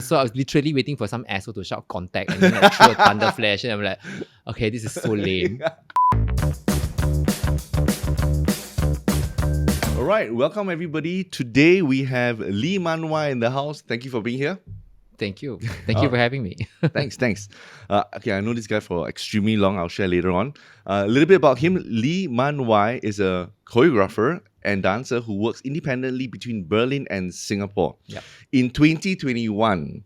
So I was literally waiting for some asshole to shout contact and then like throw a thunder flash, and I'm like, okay, this is so lame. All right, welcome everybody. Today we have Mun Wai in the house. Thank you for being here. Thank you. Thank you for having me. Thanks. Okay, I know this guy for extremely long. I'll share later on. A little bit about him. Mun Wai is a choreographer and dancer who works independently between Berlin and Singapore. Yep. In 2021,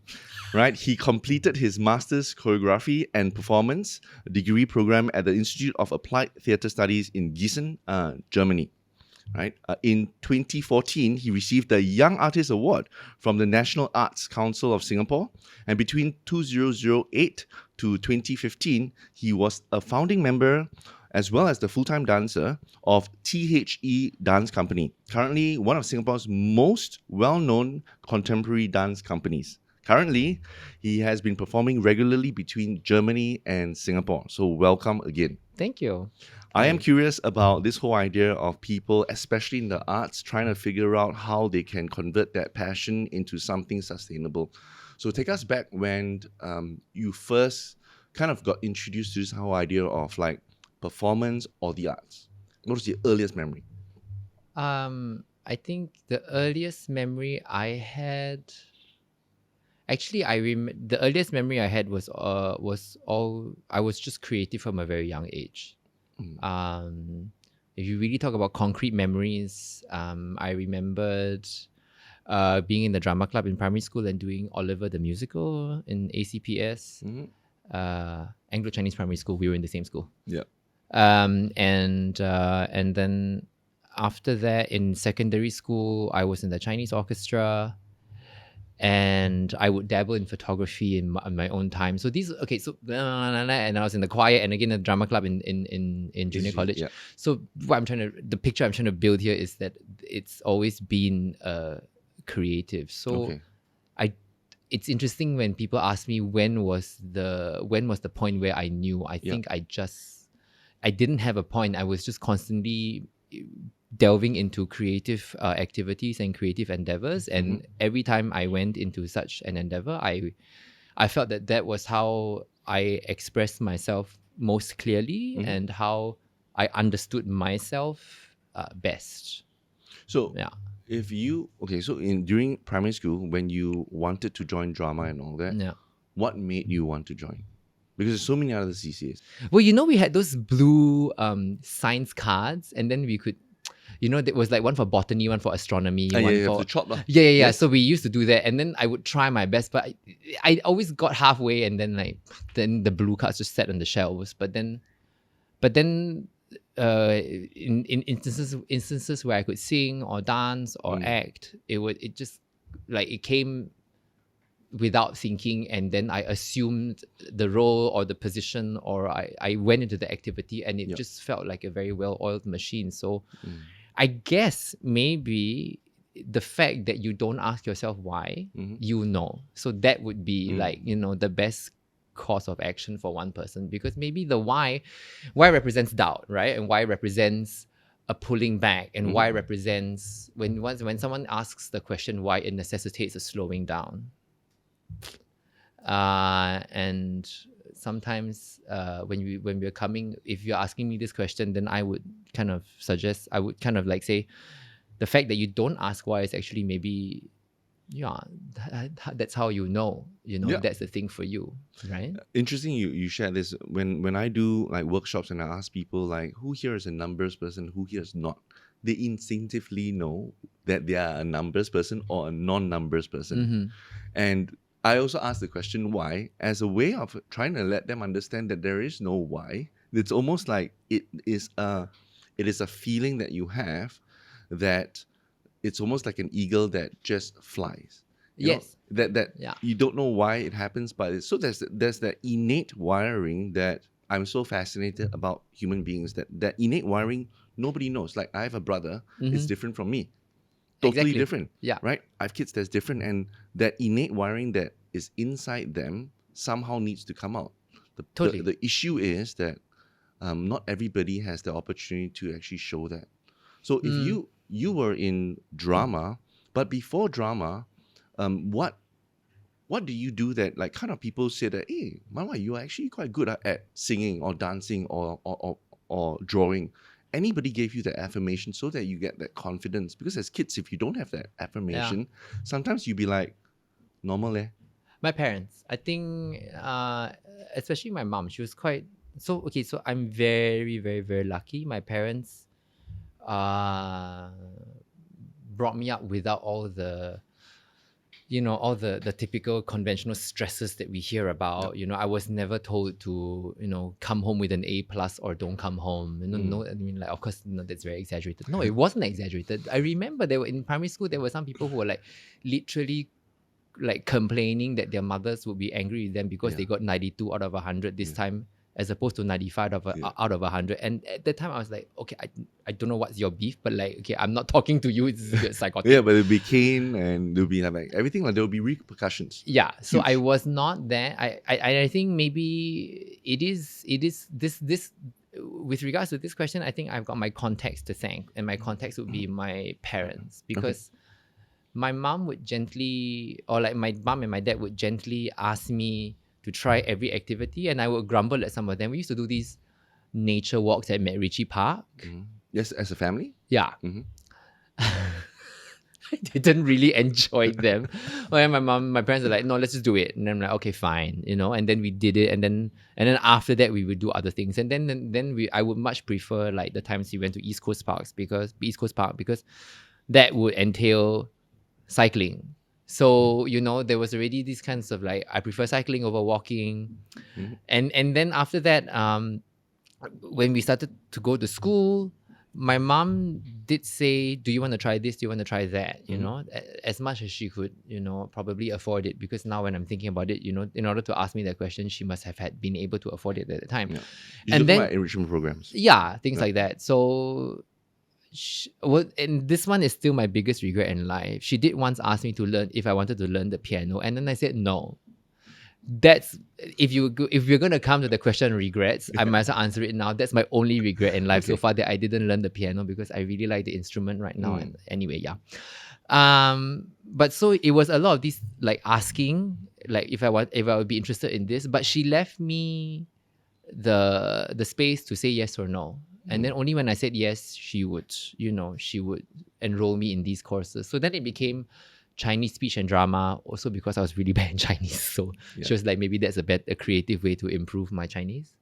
right, he completed his Master's Choreography and Performance degree program at the Institute of Applied Theatre Studies in Gießen, Germany. Right. In 2014, he received the Young Artist Award from the National Arts Council of Singapore. And between 2008 to 2015, he was a founding member as well as the full-time dancer of TGIF Dance Company, currently one of Singapore's most well-known contemporary dance companies. Currently, he has been performing regularly between Germany and Singapore. So welcome again. Thank you. I am curious about this whole idea of people, especially in the arts, trying to figure out how they can convert that passion into something sustainable. So take us back when you first kind of got introduced to this whole idea of like performance or the arts. What was your earliest memory? I think the earliest memory I had, actually, the earliest memory I had was I was just creative from a very young age. If you really talk about concrete memories, I remembered being in the drama club in primary school and doing Oliver the Musical in ACPS, Anglo-Chinese Primary School. We were in the same school. Yeah. And then after that, in secondary school, I was in the Chinese orchestra. And I would dabble in photography in my own time. So and I was in the choir and again the drama club in junior college. Yeah. So the picture I'm trying to build here is that it's always been creative. So it's interesting when people ask me when was the point where I knew. I think I didn't have a point. I was just constantly delving into creative activities and creative endeavors, and every time I went into such an endeavor, I felt that was how I expressed myself most clearly and how I understood myself best. So during primary school, when you wanted to join drama and all that, what made you want to join? Because there's so many other CCAs. Well, we had those blue science cards, and then we could, there was like one for botany, one for astronomy. You have to chop. Yeah. Yes. So we used to do that, and then I would try my best, but I always got halfway, and then the blue cards just sat on the shelves. But then, in instances where I could sing or dance or act, it came without thinking, and then I assumed the role or the position, or I went into the activity, and it just felt like a very well-oiled machine. So I guess maybe the fact that you don't ask yourself why, so that would be the best course of action for one person, because maybe the why represents doubt, right? And why represents a pulling back, and why represents when someone asks the question why, it necessitates a slowing down. And sometimes when we're coming, if you're asking me this question, then I would kind of say the fact that you don't ask why is actually maybe that's how that's the thing for you, right? Interesting you share this. When I do like workshops and I ask people like, who here is a numbers person, who here is not, they instinctively know that they are a numbers person or a non-numbers person. And I also ask the question why as a way of trying to let them understand that there is no why. It's almost like it is a feeling that you have, that it's almost like an eagle that just flies. You know, you don't know why it happens, but there's that innate wiring that I'm so fascinated about human beings, that innate wiring nobody knows. Like I have a brother, it's different from me. Totally different. Yeah. Right? I have kids that's different, and that innate wiring that is inside them somehow needs to come out. The issue is that not everybody has the opportunity to actually show that. So if you were in drama, but before drama, what what do you do that like kind of people say that, hey, Mun Wai, you're actually quite good at singing or dancing or drawing. Anybody gave you that affirmation so that you get that confidence? Because as kids, if you don't have that affirmation, sometimes you be like, normal eh? My parents, I think, especially my mom, she was quite so okay. So I'm very, very, very lucky. My parents brought me up without all the all the typical conventional stresses that we hear about. I was never told to come home with an A+ or don't come home. No, I mean, like, of course, that's very exaggerated. No, it wasn't exaggerated. I remember there were in primary school there were some people who were like literally like complaining that their mothers would be angry with them because they got 92 out of 100 this time, as opposed to 95 out of 100. And at that time I was like, okay, I don't know what's your beef, but like, okay, I'm not talking to you, it's psychotic. Yeah, but it'll be cane and there'll be like everything, like there'll be repercussions. Yeah, so Huge. I was not there. I think maybe it is this with regards to this question, I think I've got my context to thank, and my context would be my parents, because my mom would gently, or like my mom and my dad would gently ask me to try every activity, and I would grumble at some of them. We used to do these nature walks at MacRitchie Park. Yes, as a family? Yeah. I didn't really enjoy them. Well, my parents were like, no, let's just do it. And I'm like, okay, fine, and then we did it, and then after that we would do other things. And then I would much prefer like the times we went to East Coast Park because that would entail cycling. So there was already these kinds of like, I prefer cycling over walking. And then after that, when we started to go to school, my mom did say, do you want to try this, do you want to try that, as much as she could probably afford it, because now when I'm thinking about it, in order to ask me that question, she must have been able to afford it at the time. And then enrichment programs, things like that. So and this one is still my biggest regret in life. She did once ask me to learn if I wanted to learn the piano, and then I said no. That's if we're gonna come to the question regrets, I might as well answer it now. That's my only regret in life so far, that I didn't learn the piano, because I really like the instrument right now. And anyway, but so it was a lot of these like asking, like if I would be interested in this, but she left me the space to say yes or no. And then only when I said yes, she would enroll me in these courses. So then it became Chinese speech and drama, also because I was really bad in Chinese. So she was like, maybe that's a creative way to improve my Chinese.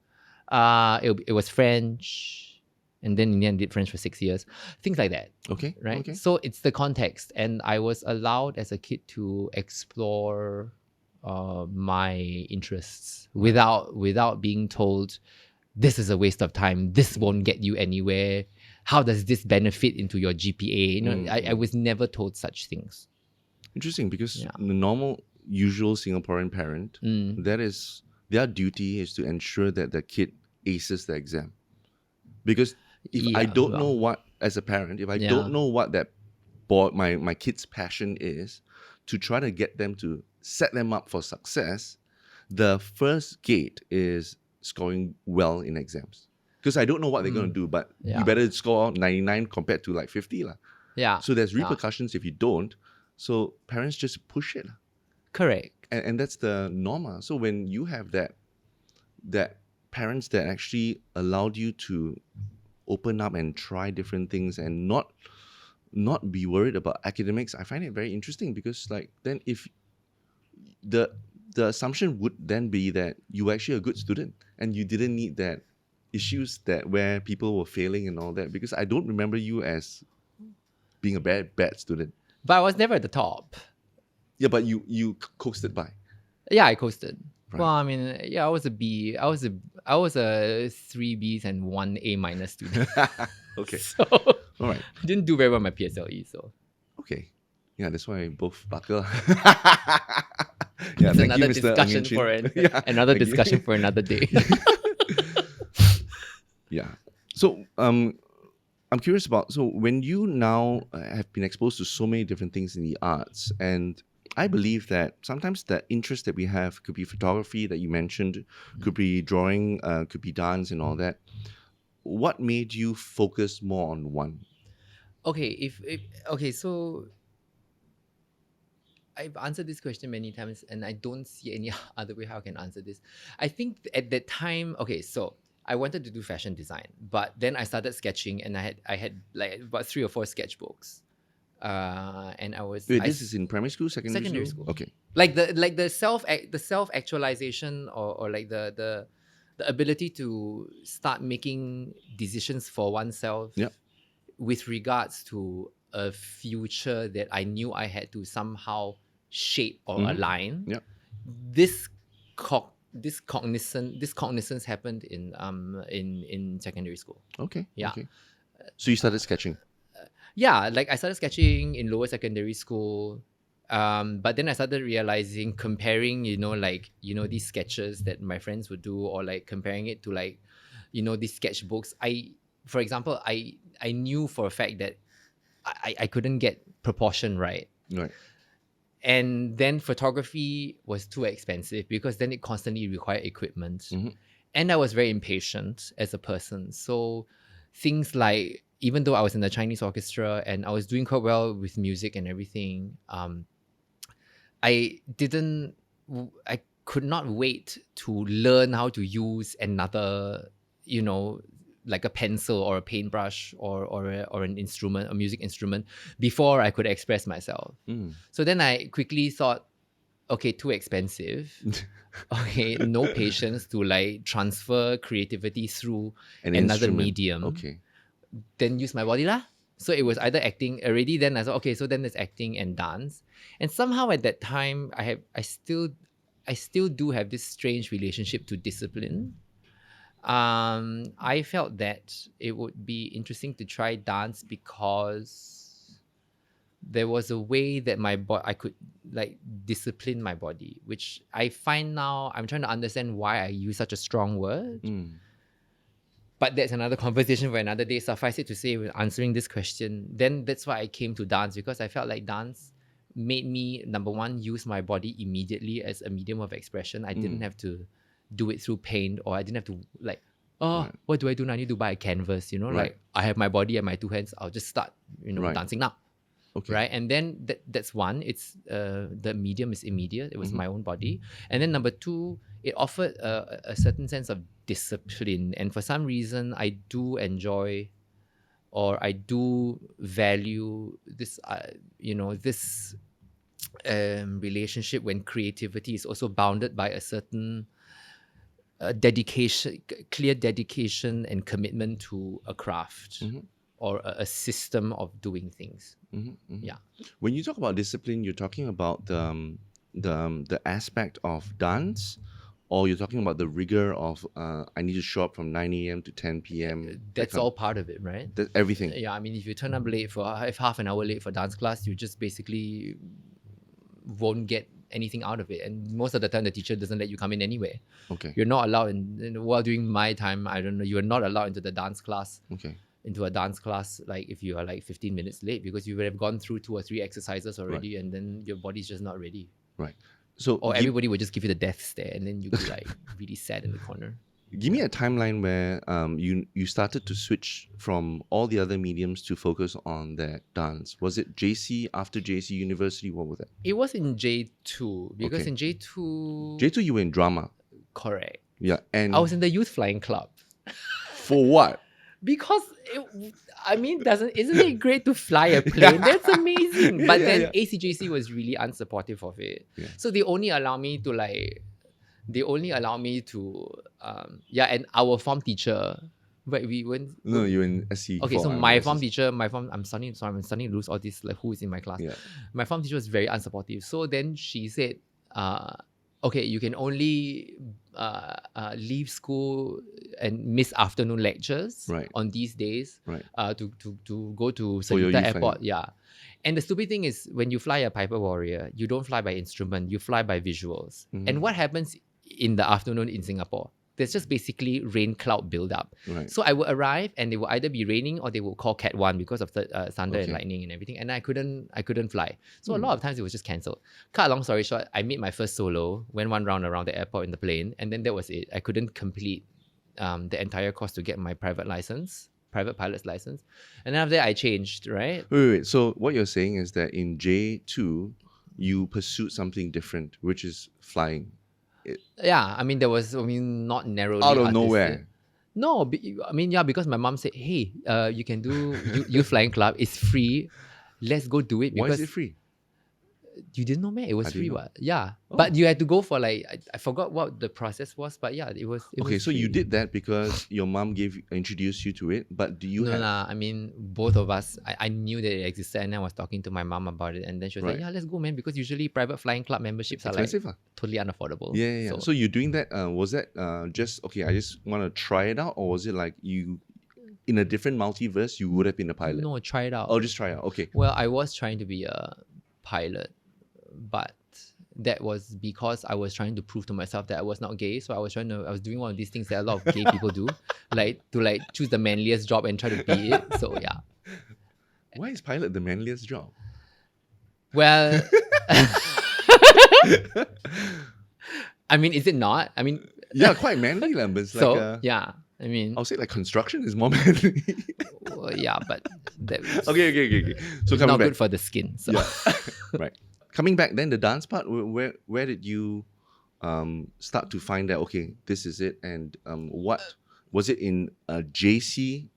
It was French, and then in the end did French for 6 years. Things like that. Okay. Right? Okay. So it's the context. And I was allowed as a kid to explore my interests without being told, this is a waste of time, this won't get you anywhere, how does this benefit into your GPA? I was never told such things. Interesting, because the normal, usual Singaporean parent, that is their duty is to ensure that the kid aces the exam. Because if I don't know what, as a parent, if I don't know what that my kid's passion is, to try to get them to set them up for success, the first gate is scoring well in exams. Because I don't know what they're going to do, but you better score 99 compared to like 50 lah. Yeah. So there's repercussions if you don't. So parents just push it. Correct. And that's the norma. So when you have that parents that actually allowed you to open up and try different things and not be worried about academics, I find it very interesting, because like then if the assumption would then be that you were actually a good student and you didn't need that issues that where people were failing and all that, because I don't remember you as being a bad student. But I was never at the top. Yeah, but you coasted by. Yeah, I coasted. Right. Well, I mean, I was a B. I was a 3 Bs and 1 A- student. Okay. So all right. I didn't do very well in my PSLE. So okay. Yeah, that's why both buckle. That's another discussion for another discussion for another day. Yeah. So I'm curious about, so when you now have been exposed to so many different things in the arts, and I believe that sometimes the interest that we have could be photography that you mentioned, could be drawing, could be dance and all that. What made you focus more on one? Okay, so I've answered this question many times, and I don't see any other way how I can answer this. I think at that time, okay, so I wanted to do fashion design, but then I started sketching, and I had like about 3 or 4 sketchbooks, and Wait, this is in primary school, secondary school. Okay. Like the self actualization, or like the ability to start making decisions for oneself Yep. with regards to a future that I knew I had to somehow shape or align. Yep. This cognizance happened in secondary school. Okay. Yeah. Okay. So you started sketching. Yeah, like I started sketching in lower secondary school. But then I started realizing, comparing, these sketches that my friends would do, or like comparing it to like, these sketchbooks. For example, I knew for a fact that I couldn't get proportion right. Right. And then photography was too expensive because then it constantly required equipment. And I was very impatient as a person. So things like, even though I was in the Chinese orchestra and I was doing quite well with music and everything, I could not wait to learn how to use another, like a pencil or a paintbrush or an instrument, a music instrument, before I could express myself. So then I quickly thought, okay, too expensive. Okay, no patience to like transfer creativity through An another instrument. medium. Okay. Then use my body lah. So it was either acting already. Then I thought, okay, so then there's acting and dance. And somehow at that time, I still do have this strange relationship to discipline. I felt that it would be interesting to try dance because there was a way that I could like discipline my body, which I find now I'm trying to understand why I use such a strong word. But that's another conversation for another day. Suffice it to say, with answering this question, then that's why I came to dance, because I felt like dance made me, number one, use my body immediately as a medium of expression. I didn't have to do it through paint, or I didn't have to like, what do I do now? I need to buy a canvas, like I have my body and my 2 hands. I'll just start, dancing now. Okay. Right. And then that's one. It's the medium is immediate. It was my own body. And then number 2, it offered a certain sense of discipline. And for some reason, I do enjoy, or I do value this, this relationship when creativity is also bounded by a certain clear dedication and commitment to a craft. Or a system of doing things. Yeah. When you talk about discipline, you're talking about the aspect of dance, or you're talking about the rigor of I need to show up from 9 a.m. to 10 p.m. That's all part of it, right? That's everything. Yeah, I mean, if you turn up late if half an hour late for dance class, you just basically won't get anything out of it. And most of the time, the teacher doesn't let you come in anyway. Okay. You're not allowed while during my time, I don't know, you are not allowed into the dance class. Okay. Into a dance class, like if you are like 15 minutes late, because you would have gone through 2 or 3 exercises already, and then your body's just not ready. Right. So or everybody would just give you the death stare, and then you'd be like really sad in the corner. Give me a timeline where you started to switch from all the other mediums to focus on that dance. Was it JC, after JC, university? What was that? It was in J2, because Okay. in J2... J2 you were in drama. Correct. Yeah. And I was in the youth flying club. for what? Because, isn't it great to fly a plane? That's amazing. But then ACJC was really unsupportive of it. Yeah. So they only allow me to and our form teacher, but we went... No, you're in SC. Okay, so my form teacher, I'm starting to lose all this, like who is in my class. Yeah. My form teacher was very unsupportive. So then she said, okay, you can only leave school and miss afternoon lectures on these days to go to Seletar Airport. Yeah. And the stupid thing is, when you fly a Piper Warrior, you don't fly by instrument, you fly by visuals. And what happens in the afternoon in Singapore? There's just basically rain cloud build-up. Right. So I would arrive and they will either be raining or they will call Cat 1 because of the thunder and lightning and everything. And I couldn't fly. So a lot of times it was just cancelled. Cut a long story short, I made my first solo, went one round around the airport in the plane, and then that was it. I couldn't complete the entire course to get my private pilot's license. And then after that, I changed, right? Wait. So what you're saying is that in J2, you pursued something different, which is flying. Yeah, I mean, there was, not narrowly Out of artistic. nowhere. No, because my mom said, hey, you can do youth flying club. It's free. Let's go do it. Why Because is it free? you didn't know, man. It was I free, didn't know. what? Yeah. Oh. But you had to go for like, I forgot what the process was, but yeah, it was Okay, was so you free. did that because your mom introduced you to it, but do you No, have... nah, I mean, both of us, I knew that it existed, and I was talking to my mom about it, and then she was like, Right. yeah, let's go, man, because usually private flying club memberships are like Expensive, totally unaffordable. Yeah. So you're doing that, was that just, okay, I just want to try it out, or was it like you, in a different multiverse, you would have been a pilot? No, try it out. Oh, just try it out, okay. Well, I was trying to be a pilot, but that was because I was trying to prove to myself that I was not gay. So I was doing one of these things that a lot of gay people do, like to choose the manliest job and try to be it. So yeah. Why is pilot the manliest job? Well, I mean, is it not? I mean, Yeah, quite manly, but it's so like... yeah. I mean, I'll say like construction is more manly. well, yeah, but that's Okay. So coming not back. good for the skin. So Yeah. Right. Coming back then, the dance part, where did you start to find that, okay, this is it? And what was it in a JC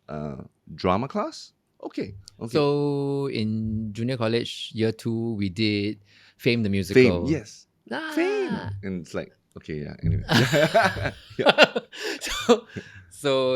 drama class? Okay. So in junior college, year 2, we did Fame the musical. Fame, yes. Ah. Fame. And it's like, okay, yeah, anyway. so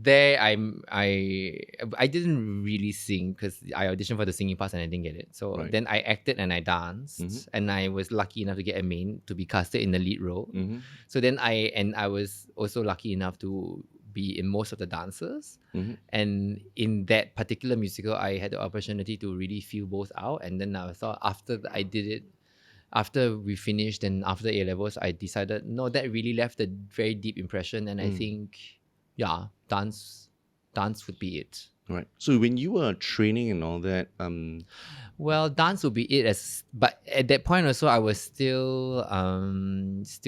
there I didn't really sing because I auditioned for the singing part and I didn't get it. So Right. then I acted and I danced, and I was lucky enough to get a main to be casted in the lead role. Mm-hmm. So then I was also lucky enough to be in most of the dances. Mm-hmm. And in that particular musical, I had the opportunity to really feel both out. And then I thought I did it, after we finished and after A-levels, I decided, no, that really left a very deep impression. And I think, yeah, dance would be it. Right. So when you were training and all that, Well, dance would be it, but at that point also, I was still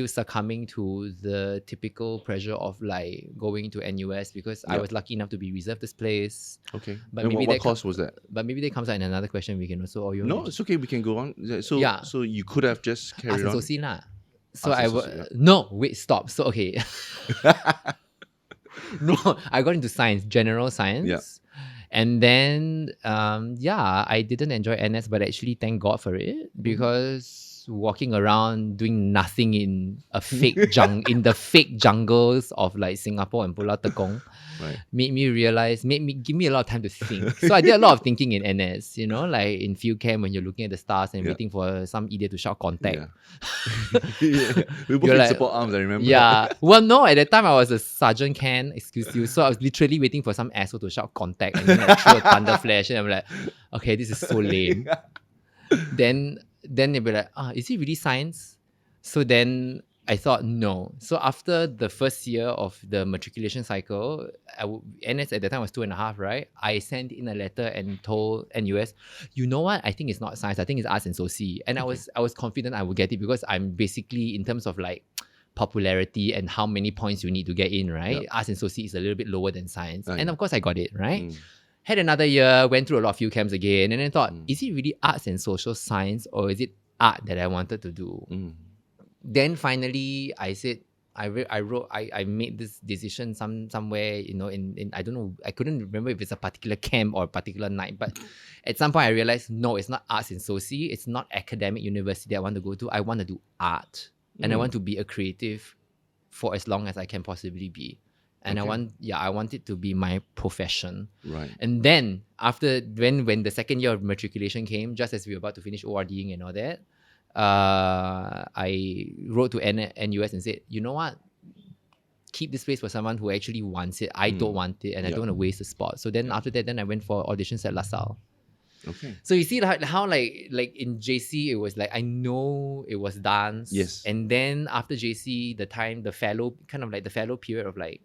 succumbing to the typical pressure of like going to NUS because I Yep. was lucky enough to be reserved this place. okay. But And maybe what that course was that? But maybe that comes out in another question we can also. Or you No, want it's okay. We can go on. So, Yeah. so you could have just Arts carried and on. Soci lah. So Arts I and was Soci, yeah. no wait stop. So okay. No, I got into science, general science. Yeah. And then, I didn't enjoy NS, but actually thank God for it because walking around doing nothing in a fake in the fake jungles of like Singapore and Pulau Tekong Right. made me give me a lot of time to think. So I did a lot of thinking in NS, like in field camp when you're looking at the stars and Yeah. waiting for some idiot to shout contact. Yeah. Yeah. We both You're in like- support arms, I remember. Yeah. Well, no, at that time I was a sergeant can, excuse you. So I was literally waiting for some asshole to shout contact and then like, throw a thunder flash. And I'm like, okay, this is so lame. Then they'll be like, is it really science? So then I thought no. So after the first year of the matriculation cycle, NS at the time was 2.5, right? I sent in a letter and told NUS, you know what? I think it's not science. I think it's arts and soci. And I was confident I would get it because I'm basically, in terms of like popularity and how many points you need to get in, right? Yep. Arts and soci is a little bit lower than science. Oh, And yeah. of course I got it, right? Mm. Had another year, went through a lot of field camps again, and then thought, Mm. is it really arts and social science or is it art that I wanted to do? Mm. Then finally, I said, I made this decision somewhere, in I don't know, I couldn't remember if it's a particular camp or a particular night, but at some point I realized, no, it's not arts and soci, it's not academic university I want to go to. I want to do art, and I want to be a creative for as long as I can possibly be. And Okay. I want it to be my profession. Right. And then after when the second year of matriculation came, just as we were about to finish ORDing and all that, I wrote to NUS and said, you know what? Keep this place for someone who actually wants it. I don't want it, and I Yeah. don't want to waste the spot. So then after that, then I went for auditions at LaSalle. Okay. So you see how like in JC it was like I know it was dance. Yes. And then after JC, the fallow period of like,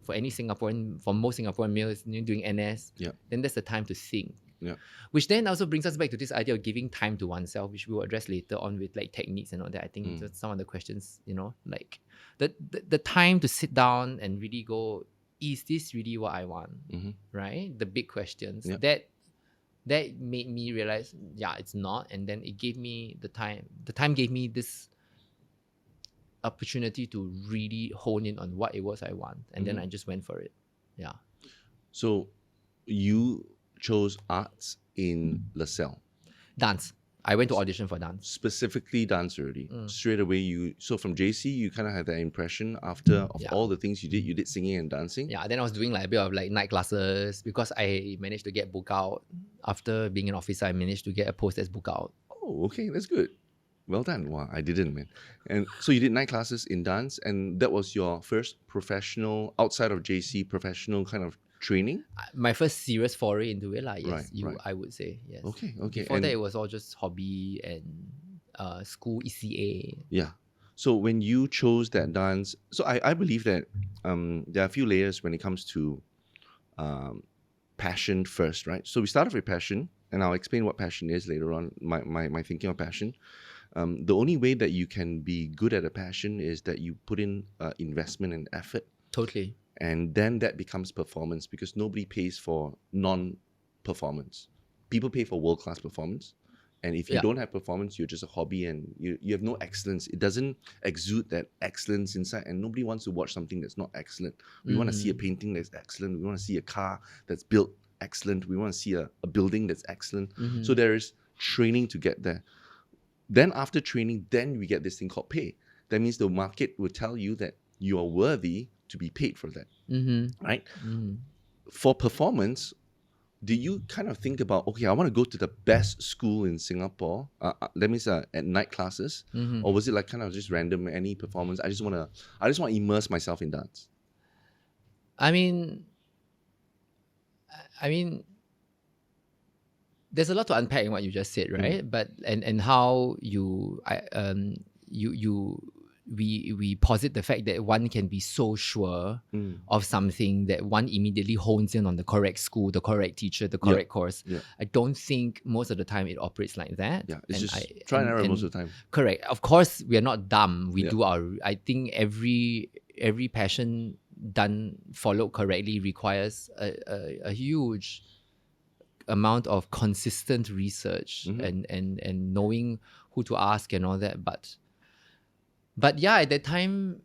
for any Singaporean, for most Singaporean males doing NS, Yeah. then that's the time to think. Yeah. Which then also brings us back to this idea of giving time to oneself, which we will address later on with like techniques and all that. I think just some of the questions, like the time to sit down and really go, is this really what I want? Mm-hmm. Right? The big questions. Yeah. That that made me realize, yeah, it's not. And then it gave me the time gave me this opportunity to really hone in on what it was I want. And then I just went for it. Yeah. So you chose arts in LaSalle, Dance. I went to audition for dance. specifically dance already. Straight away, so from JC, you kind of had that impression after of Yeah. all the things you did singing and dancing. Yeah, then I was doing like a bit of like night classes because I managed to get booked out. After being an officer, I managed to get a post as booked out. Oh, okay, that's good. Well done. Wow, I didn't, man. And so you did night classes in dance, and that was your first professional, outside of JC, professional kind of training? My first serious foray into it, yes, Right. I would say, yes. Okay. Before And that, it was all just hobby and school ECA. yeah. So when you chose that dance, so I believe that there are a few layers when it comes to passion first, right? So we start off with passion, and I'll explain what passion is later on, my thinking of passion. The only way that you can be good at a passion is that you put in investment and effort, Totally. and then that becomes performance, because nobody pays for non-performance. People pay for world-class performance. And if you Yeah. don't have performance, you're just a hobby and you have no excellence. It doesn't exude that excellence inside, and nobody wants to watch something that's not excellent. We want to see a painting that's excellent. We want to see a car that's built excellent. We want to see a building that's excellent. So there is training to get there. Then after training, then we get this thing called pay. That means the market will tell you that you are worthy to be paid for that, right? For performance, do you kind of think about, okay, I want to go to the best school in Singapore, that means at night classes, or was it like kind of just random, any performance? I just want to immerse myself in dance. I mean, there's a lot to unpack in what you just said, right? But and how we posit the fact that one can be so sure of something that one immediately hones in on the correct school, the correct teacher, the correct course. Yeah. I don't think most of the time it operates like that. Yeah, it's And just try and error most of the time. Correct. Of course, we are not dumb. We Yeah. do I think every passion followed correctly requires a huge amount of consistent research and knowing who to ask and all that. But yeah, at that time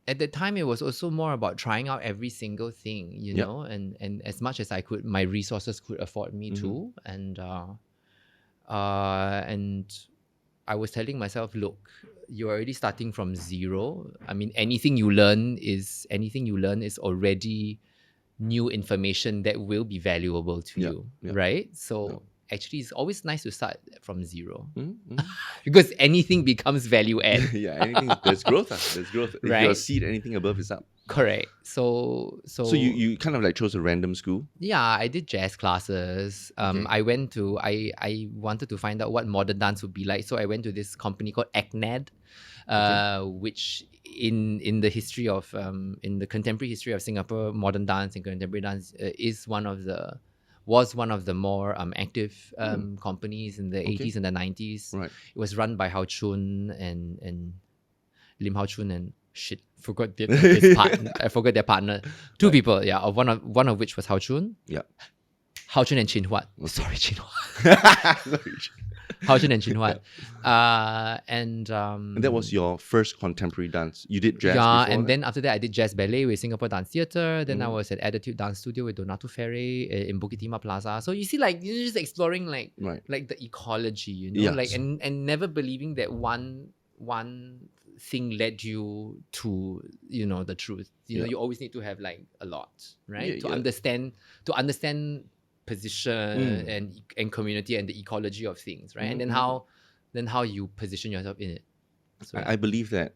it was also more about trying out every single thing, you know, and as much as I could, my resources could afford me to, and I was telling myself, look, you're already starting from zero. I mean, anything you learn is already new information that will be valuable to you, right? So actually, it's always nice to start from zero because anything becomes value add. Yeah, anything, there's growth. There's growth. If Right. you're a seed, anything above is up. Correct. So you kind of like chose a random school. yeah, I did jazz classes. I wanted to find out what modern dance would be like, so I went to this company called ACNAD, which in the history of in the contemporary history of Singapore, modern dance and contemporary dance was one of the more active companies in the 80s and the 90s. Right. It was run by Hao Chun and Lim Hao Chun and forgot his partner. I forgot their partner. Two people, yeah. One of which was Hao Chun. Yeah. Hao Chun and Chin Huat. Sorry, Chin Huat. Hao Chun and Chin Huat. And that was your first contemporary dance. You did jazz yeah, before and that? then after that I did jazz ballet with Singapore Dance Theatre. Then I was at Attitude Dance Studio with Donato Ferre in Bukit Timah Plaza. So you see, like, you're just exploring like the ecology, you know, like and never believing that one thing led you to, you know, the truth. You know, you always need to have like a lot, right? To understand position and community and the ecology of things, right? And then how you position yourself in it. So, I believe that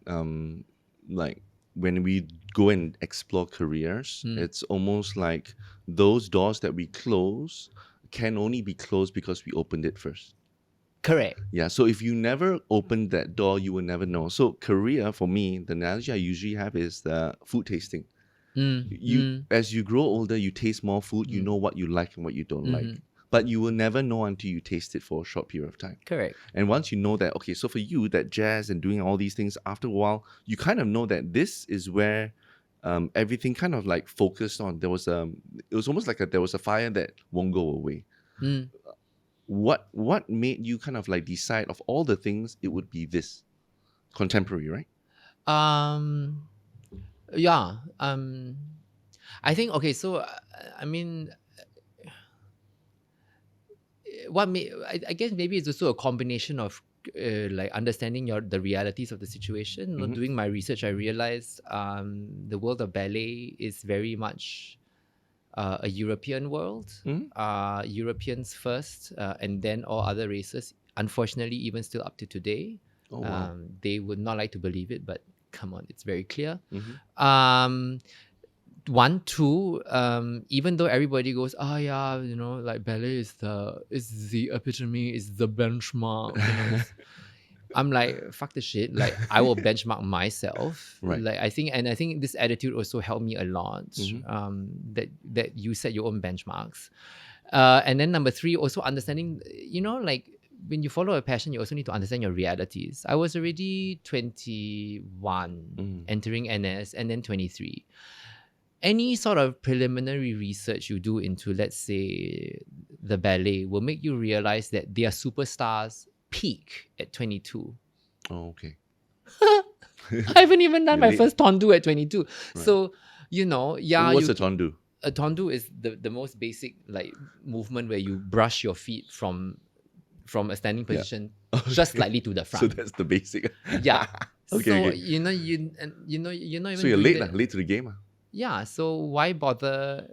like when we go and explore careers, it's almost like those doors that we close can only be closed because we opened it first. correct. Yeah, so if you never opened that door, you will never know. So career, for me, the analogy I usually have is the food tasting. As you grow older, you taste more food, you know what you like and what you don't like. But you will never know until you taste it for a short period of time. Correct. And once you know that, okay, so for you, that jazz and doing all these things, after a while, you kind of know that this is where everything kind of like focused on. It was almost like there was a fire that won't go away. Mm. What made you kind of like decide of all the things it would be this contemporary, right? Um, yeah. I think okay. So I mean, I guess maybe it's also a combination of like understanding the realities of the situation. You know, doing my research, I realized the world of ballet is very much a European world. Europeans first, and then all other races. Unfortunately, even still up to today, Oh wow. they would not like to believe it, but come on, it's very clear. Mm-hmm. One, two, even though everybody goes, oh yeah, you know, like ballet is the epitome, is the benchmark, you know. I'm like, fuck the shit. Like, I will benchmark myself. Right. Like, I think this attitude also helped me a lot. That you set your own benchmarks. And then number three, also understanding, you know, like when you follow a passion, you also need to understand your realities. I was already 21, entering NS, and then 23. Any sort of preliminary research you do into, let's say, the ballet will make you realize that their superstars peak at 22. Oh, okay. I haven't even done You're my late. first tondu at 22. Right. So, you know, yeah. What's a tondu? A tondu is the most basic like movement where you brush your feet from a standing position just slightly to the front. So that's the basic. Yeah. Okay, So okay. you're not even So you're doing late, that. late to the game. Yeah, so why bother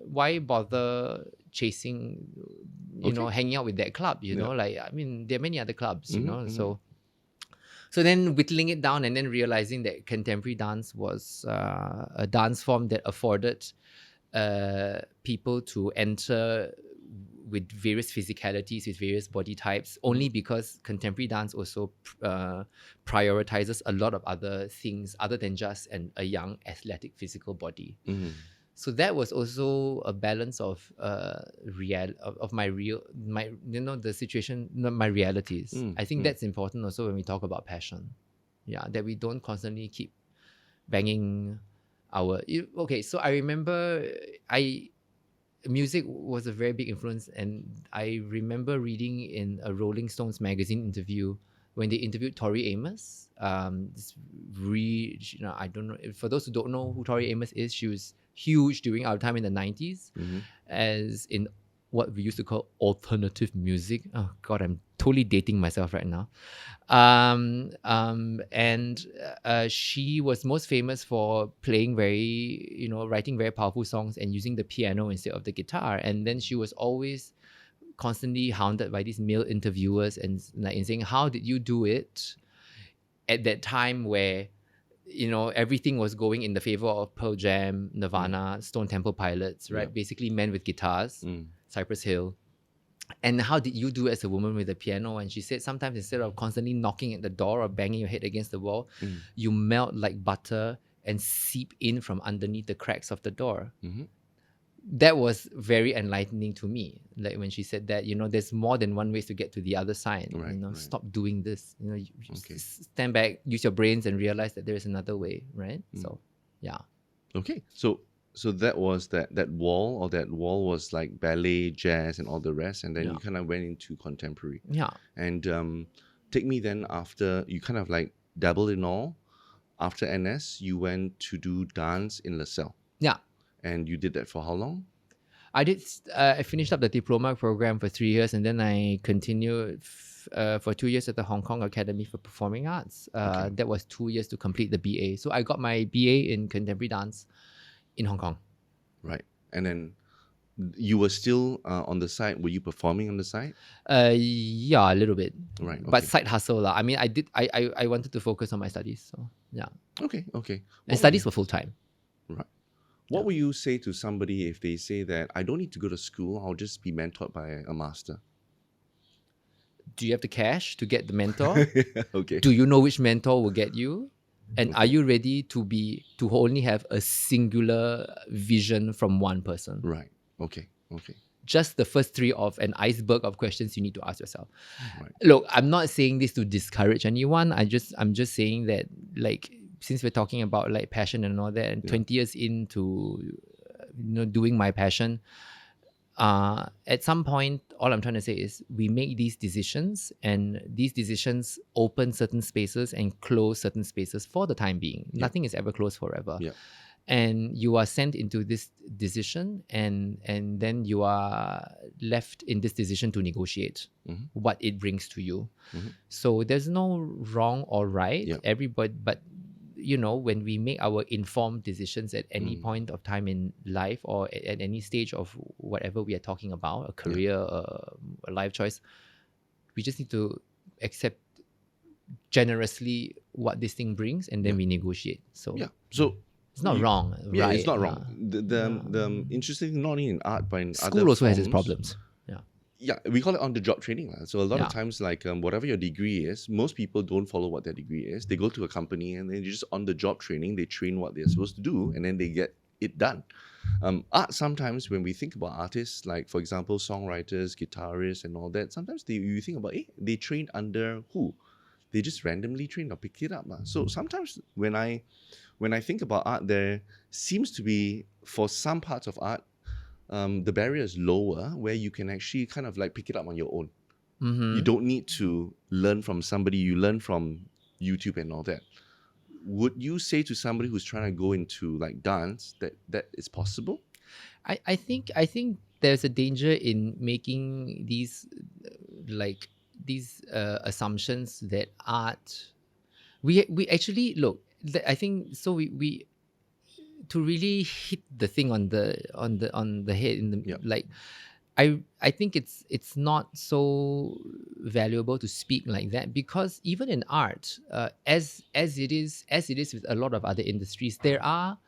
chasing, you know, hanging out with that club, you know, like, I mean, there are many other clubs, you know. So then whittling it down and then realizing that contemporary dance was a dance form that afforded people to enter with various physicalities, with various body types, only because contemporary dance also prioritizes a lot of other things other than just a young athletic physical body. So that was also a balance of my the situation, my realities. I think that's important also when we talk about passion. Yeah, that we don't constantly keep banging okay. So I remember music was a very big influence, and I remember reading in a Rolling Stones magazine interview when they interviewed Tori Amos. I don't know, for those who don't know who Tori Amos is, she was huge during our time in the 90s, as in what we used to call alternative music. Oh God, I'm totally dating myself right now. And she was most famous for playing writing very powerful songs and using the piano instead of the guitar. And then she was always constantly hounded by these male interviewers and saying, how did you do it at that time where, you know, everything was going in the favor of Pearl Jam, Nirvana, Stone Temple Pilots, right? Basically men with guitars, Cypress Hill. And how did you do as a woman with a piano? And she said sometimes instead of constantly knocking at the door or banging your head against the wall, you melt like butter and seep in from underneath the cracks of the door. That was very enlightening to me. Like when she said that, you know, there's more than one way to get to the other side. Right, you know, right. stop doing this. You know, you stand back, use your brains, and realize that there is another way, right? So, yeah. Okay, so that was that wall, or that wall was like ballet, jazz, and all the rest, and then you kind of went into contemporary. Yeah. And take me then after you kind of like dabbled in all. After NS, you went to do dance in LaSalle. Yeah. And you did that for how long? I finished up the diploma program for 3 years, and then I continued for 2 years at the Hong Kong Academy for Performing Arts. That was 2 years to complete the BA. So I got my BA in contemporary dance in Hong Kong. Right. And then you were still on the side. Were you performing on the side? Yeah, a little bit. Right. Okay. But side hustle lah. I mean, I wanted to focus on my studies. So yeah. Okay. And studies were full time. Right. What would you say to somebody if they say that I don't need to go to school, I'll just be mentored by a master? Do you have the cash to get the mentor? Okay. Do you know which mentor will get you? And are you ready to only have a singular vision from one person? Right. Okay. Just the first three of an iceberg of questions you need to ask yourself. Right. Look, I'm not saying this to discourage anyone. I'm just saying that, like, since we're talking about like passion and all that, and 20 years into doing my passion, at some point, all I'm trying to say is we make these decisions, and these decisions open certain spaces and close certain spaces for the time being. Nothing is ever closed forever. Yeah. And you are sent into this decision, and then you are left in this decision to negotiate what it brings to you. So there's no wrong or right. Yeah. Everybody, but you know, when we make our informed decisions at any point of time in life, or at any stage of whatever we are talking about, a career, a life choice, we just need to accept generously what this thing brings, and then we negotiate. So So it's not wrong. yeah, right? it's not wrong. The interesting thing, not only in art but in School other also has its forms, problems. Yeah, we call it on-the-job training. So a lot Yeah. of times, like whatever your degree is, most people don't follow what their degree is. They go to a company and then just on-the-job training. They train what they're supposed to do, and then they get it done. Art, sometimes when we think about artists, like for example, songwriters, guitarists, and all that, sometimes you think about, they train under who? They just randomly train or pick it up. So sometimes when I think about art, there seems to be, for some parts of art, the barrier is lower, where you can actually kind of like pick it up on your own. You don't need to learn from somebody. You learn from YouTube and all that. Would you say to somebody who's trying to go into like dance that is possible? I think there's a danger in making these assumptions that art. We actually look. I think so. We to really hit the thing on the head in the like. I think it's not so valuable to speak like that, because even in art, as it is with a lot of other industries, there are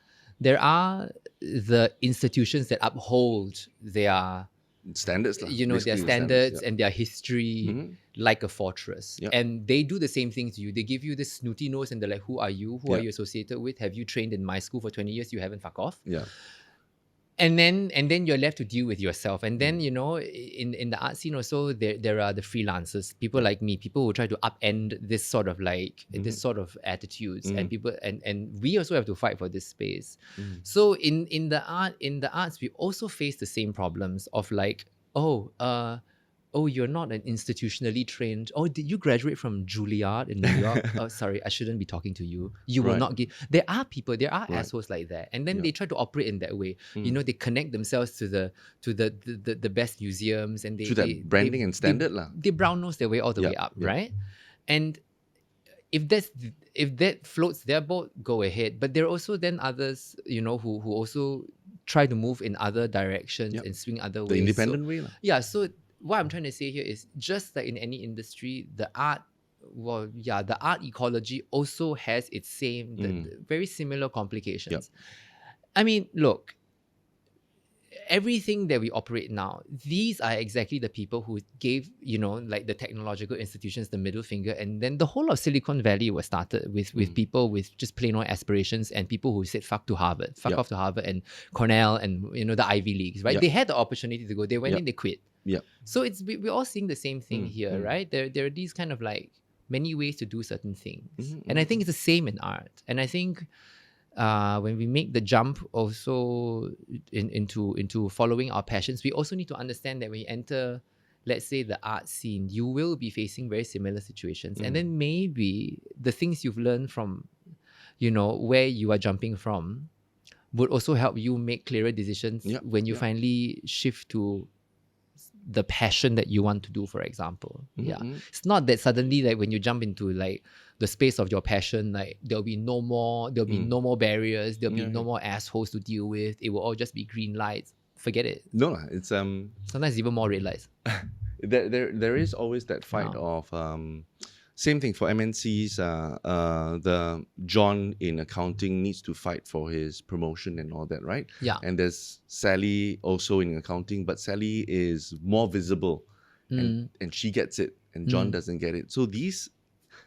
the institutions that uphold their standards, their basically standards and their history, like a fortress. Yep. And they do the same thing to you. They give you this snooty nose and they're like, who are you? Who are you associated with? Have you trained in my school for 20 years? You haven't, fuck off. Yeah. And then you're left to deal with yourself. And then, in the art scene also, there are the freelancers, people like me, people who try to upend this sort of this sort of attitudes, and people and we also have to fight for this space. So in the arts, we also face the same problems of like, oh, you're not an institutionally trained. Oh, did you graduate from Juilliard in New York? Oh, sorry, I shouldn't be talking to you. You will not give. There are assholes like that, and then they try to operate in that way. They connect themselves to the best museums, and they branding and standard They brown nose their way all the way up, right? And if that floats their boat, go ahead. But there are also then others, who also try to move in other directions and swing other ways. The independent way. Yeah, so what I'm trying to say here is, just like in any industry, the art ecology also has its same, the very similar complications. I mean, look, everything that we operate now, these are exactly the people who gave, like the technological institutions the middle finger. And then the whole of Silicon Valley was started with people with just plain old aspirations, and people who said fuck to Harvard, off to Harvard and Cornell and, the Ivy Leagues, right? They had the opportunity to go. They went in, they quit. Yeah. So we're all seeing the same thing here, right? There are these kind of like many ways to do certain things. And I think it's the same in art. And I think when we make the jump also into following our passions, we also need to understand that when you enter, let's say, the art scene, you will be facing very similar situations. And then maybe the things you've learned from, where you are jumping from, would also help you make clearer decisions when you finally shift to the passion that you want to do, for example. It's not that suddenly, like, when you jump into like the space of your passion, like there'll be no more barriers, there'll be no more assholes to deal with. It will all just be green lights. Forget it. No, it's sometimes even more red lights. there is always that fight of same thing for MNCs. The John in accounting needs to fight for his promotion and all that, right? Yeah. And there's Sally also in accounting, but Sally is more visible, and she gets it, and John doesn't get it. So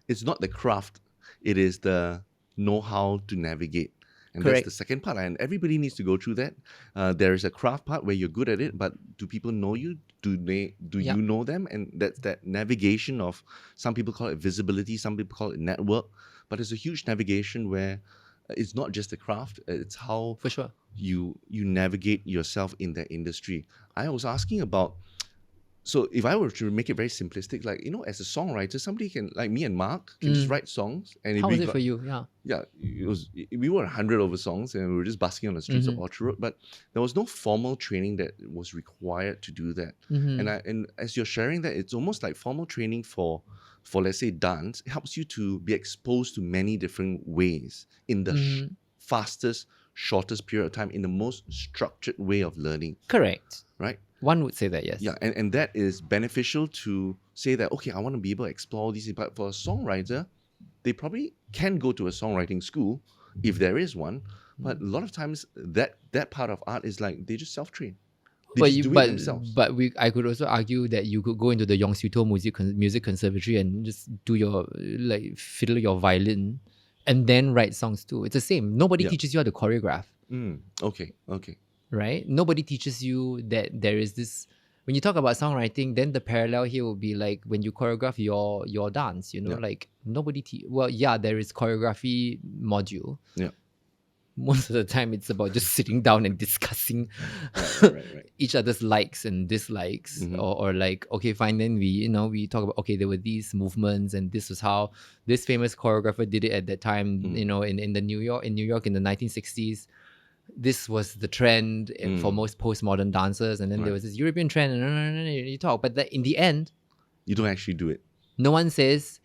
it's not the craft, it is the know-how to navigate. And Correct. That's the second part, and everybody needs to go through that. There is a craft part where you're good at it, but do people know you? Do you know them? And that's that navigation of, some people call it visibility, some people call it network, but it's a huge navigation where it's not just the craft, it's how For sure. you navigate yourself in that industry. I was asking about, so if I were to make it very simplistic, like, as a songwriter, somebody can, like me and Mark, can just write songs. And if How we was it got, for you? Yeah. yeah, we were 100 over songs and we were just busking on the streets of Orchard Road, but there was no formal training that was required to do that. And as you're sharing that, it's almost like formal training for let's say dance. It helps you to be exposed to many different ways in the fastest, shortest period of time, in the most structured way of learning, Correct. right? One would say that, yes. Yeah, and that is beneficial to say that, okay, I want to be able to explore all these things. But for a songwriter, they probably can go to a songwriting school if there is one. But a lot of times that part of art is like they just self-train. They just do it themselves. But I could also argue that you could go into the Yongsu Music Conservatory and just do your, like, fiddle your violin and then write songs too. It's the same. Nobody teaches you how to choreograph. Okay. Right? Nobody teaches you that there is this. When you talk about songwriting, then the parallel here will be like when you choreograph your dance. Like nobody. There is choreography module. Yeah. Most of the time, it's about just sitting down and discussing Right. each other's likes and dislikes, or like, okay, fine. Then we talk about, okay, there were these movements, and this was how this famous choreographer did it at that time. In New York in the 1960s. This was the trend for most postmodern dancers, and then there was this European trend, and you talk. But in the end, you don't actually do it. No one says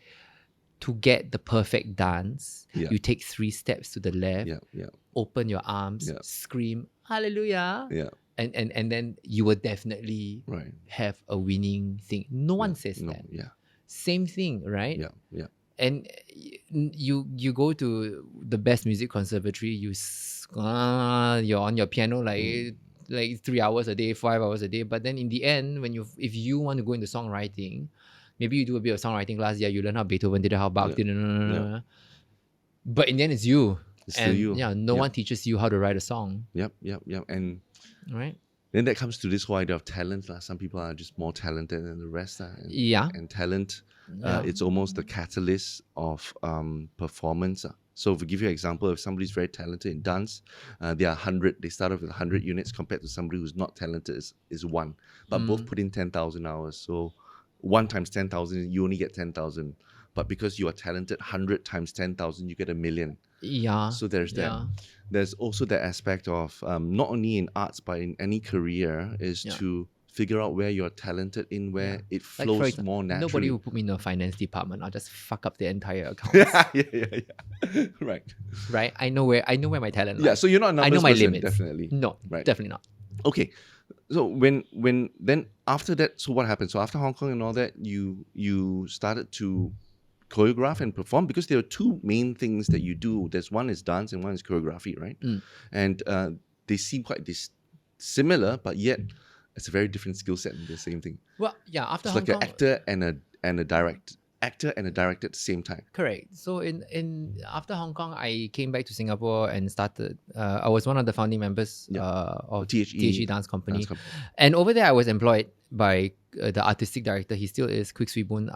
to get the perfect dance, Yeah. you take 3 steps to the left, open your arms, scream hallelujah, and then you will definitely have a winning thing. No one says that. Same thing, right? Yeah. And you go to the best music conservatory, you're on your piano like 3 hours a day, 5 hours a day. But then in the end, if you want to go into songwriting, maybe you do a bit of songwriting class. Yeah, you learn how Beethoven did it, how Bach did it. But in the end, it's you. It's still you. Yeah, no one teaches you how to write a song. Yep. And right. Then that comes to this whole idea of talent. Some people are just more talented than the rest. And talent, it's almost the catalyst of performance. So if we give you an example, if somebody's very talented in dance, they are 100. They start off with 100 units compared to somebody who's not talented is 1. But both put in 10,000 hours. So 1 times 10,000, you only get 10,000. But because you are talented, 100 times 10,000, you get 1,000,000. Yeah. So there's that. Yeah. There's also the aspect of not only in arts but in any career is to figure out where you're talented in, where it flows for example, more naturally. Nobody will put me in the finance department. I'll just fuck up the entire account. Yeah. Right. I know where my talent lies. Yeah. So you're not a numbers I know my person, limits. definitely. No, Right. definitely not. Okay. So when then after that, so what happened? So after Hong Kong and all that, you started to choreograph and perform, because there are 2 main things that you do. There's one is dance and one is choreography, right? And they seem quite similar, but yet it's a very different skill set in the same thing. Well, yeah. After It's Hong like Kong, an actor and a director at the same time. correct. So in after Hong Kong, I came back to Singapore and started. I was one of the founding members of TGI Dance Company. And over there, I was employed by the artistic director. He still is, Kwik Swee Boon.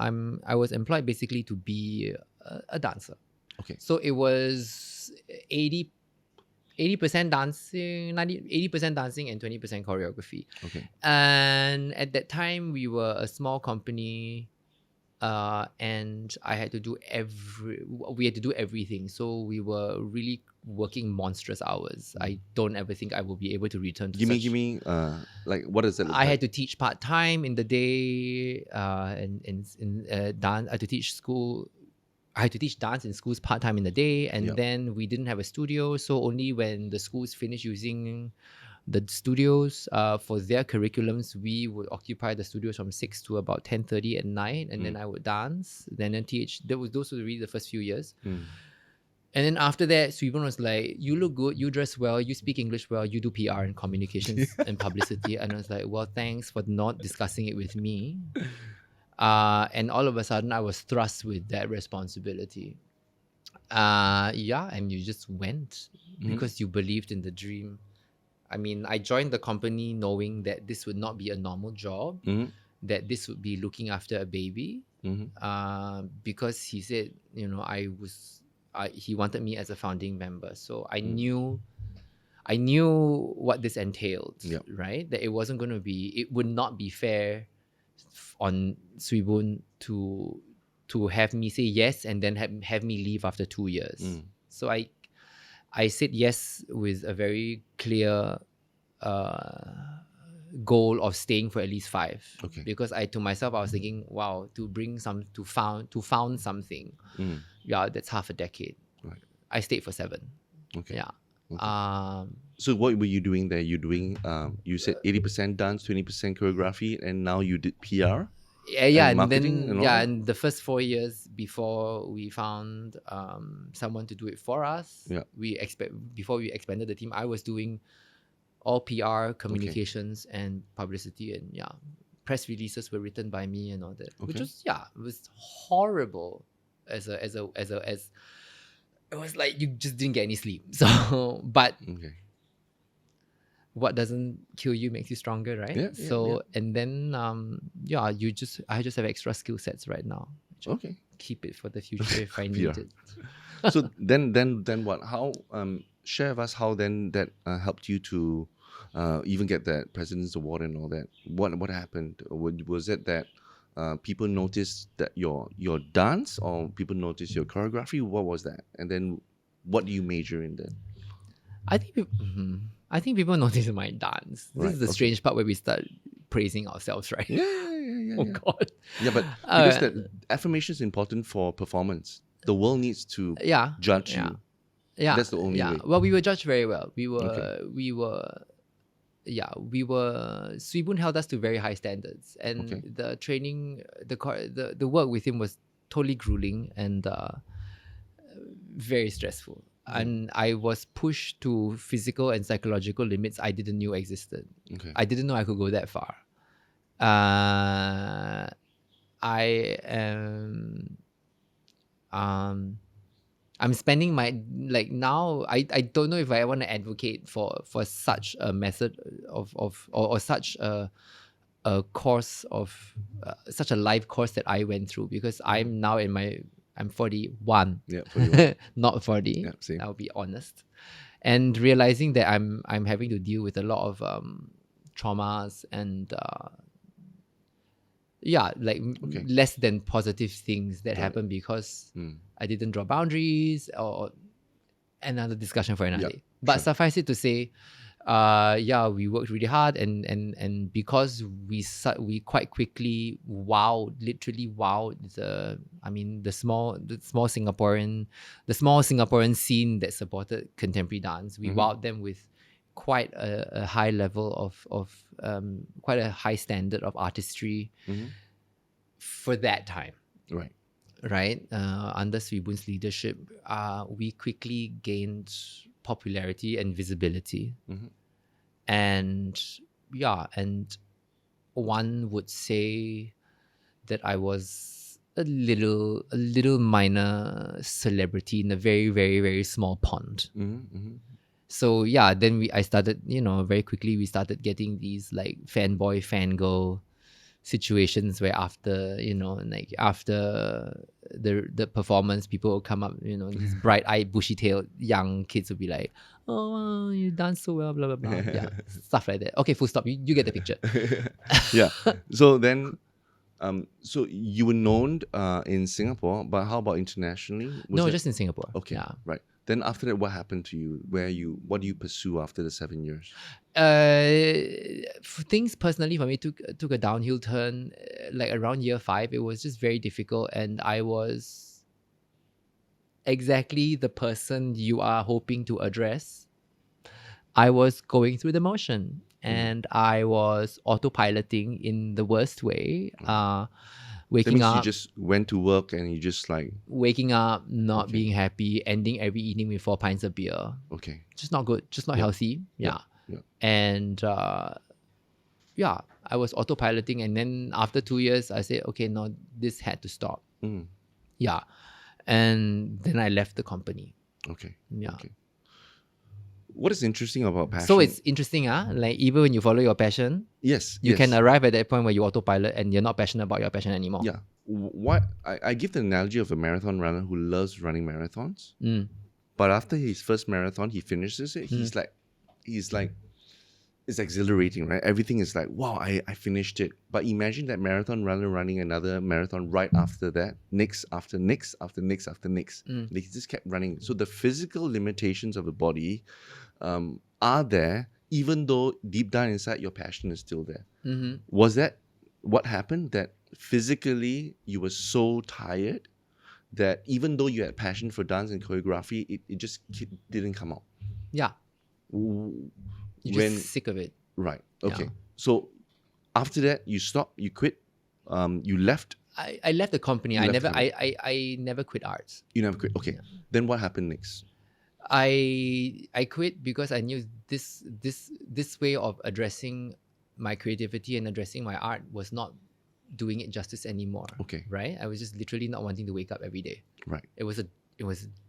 I was employed basically to be a dancer. Okay. So it was 80% dancing, 80% dancing and 20% choreography. Okay. And at that time, we were a small company. And I had to do we had to do everything. So we were really working monstrous hours. I don't ever think I will be able to return to Give me like, what does that look I like? had to teach part-time in the day, and dance. I had to teach school. I had to teach dance in schools part-time in the day, and then we didn't have a studio, so only when the schools finished using the studios for their curriculums, we would occupy the studios from 6 to about 10:30 at night, and then I would dance, then teach. Those were really the first few years. And then after that, Sweden was like, you look good, you dress well, you speak English well, you do PR and communications and publicity. And I was like, well, thanks for not discussing it with me. And all of a sudden, I was thrust with that responsibility. And you just went because you believed in the dream. I mean, I joined the company knowing that this would not be a normal job, that this would be looking after a baby. Because he said, he wanted me as a founding member. So I knew what this entailed, Yep. right? That it would not be fair on Swibun to have me say yes and then have me leave after 2 years. So I said yes with a very clear goal of staying for at least 5. Okay. Because to myself I was thinking, wow, to found something. Yeah, that's half a decade. Right. I stayed for 7. Okay. Yeah. Okay. So what were you doing there? You doing you said 80% dance, 20% choreography, and now you did PR? Yeah, and marketing then and all that? and the first 4 years before we found someone to do it for us, Yeah. before we expanded the team, I was doing all PR, communications, and publicity, and press releases were written by me and all that, which was it was horrible. As it was like you just didn't get any sleep. So, but what doesn't kill you makes you stronger, right? And then I just have extra skill sets right now. Okay. Keep it for the future if I need Yeah. it. So then what? How share with us how then that helped you to even get that President's Award and all that. What happened? Was it that people noticed that your dance, or people noticed your choreography? What was that? And then what do you major in then? I think people notice my dance. This is the strange part where we start praising ourselves, right? Yeah. Oh God. Yeah, but because that affirmation is important for performance. The world needs to judge you. Yeah, that's the only way. Well, we were judged very well. Swibun held us to very high standards, and the training, the work with him was totally grueling and very stressful. And I was pushed to physical and psychological limits I didn't know existed. I didn't know I could go that far. I am I'm spending my now I don't know if I want to advocate for such a method or such a course of such a life course that I went through, because I'm now I'm 41. Yeah, 41. Not 40. Yeah, same. I'll be honest. And realizing that I'm having to deal with a lot of traumas and less than positive things that happen because I didn't draw boundaries, or another discussion for another day. But suffice it to say, we worked really hard, and because we quite quickly literally wowed the small Singaporean scene that supported contemporary dance. We wowed them with quite a high level of quite a high standard of artistry for that time. Right. Under Swibun's leadership, we quickly gained popularity and visibility. And one would say that I was a little minor celebrity in a very, very, very small pond. So then I started, very quickly we started getting these like fanboy, fangirl situations where after the performance, people will come up, these bright-eyed, bushy-tailed young kids will be like, oh, you dance so well, blah blah blah. Stuff like that. Okay, full stop. You get the picture. So then so you were known in Singapore, but how about internationally? Just in Singapore. Okay, right. Then after that, what happened to you? What do you pursue after the 7 years? Things personally for me took a downhill turn. Like around year 5, it was just very difficult, and I was exactly the person you are hoping to address. I was going through the motion, and I was autopiloting in the worst way. Waking up, you just went to work and you just like waking up, not being happy, ending every evening with 4 pints of beer. Just not good, just not healthy. And I was autopiloting, and then after 2 years, I said, okay, no, this had to stop. And then I left the company. Okay. What is interesting about passion? So it's interesting, like even when you follow your passion, yes, you can arrive at that point where you autopilot and you're not passionate about your passion anymore. what I give the analogy of a marathon runner who loves running marathons, Mm. but after his first marathon, he finishes it. He's like, it's exhilarating, right? Everything is like, wow, I finished it. But imagine that marathon runner running another marathon right after that, next after next after next after next. Mm. They just kept running. So the physical limitations of the body are there, even though deep down inside your passion is still there. Mm-hmm. Was that what happened? That physically you were so tired that even though you had passion for dance and choreography, it just didn't come out. Yeah. W- You're When just sick of it. right, okay. Yeah. So after that, you stopped, you quit, you left. I left the company. You I left never the company. I never quit arts. You never quit. Okay. Then what happened next? I quit because I knew this way of addressing my creativity and addressing my art was not doing it justice anymore. Okay. Right? I was just literally not wanting to wake up every day. Right. It was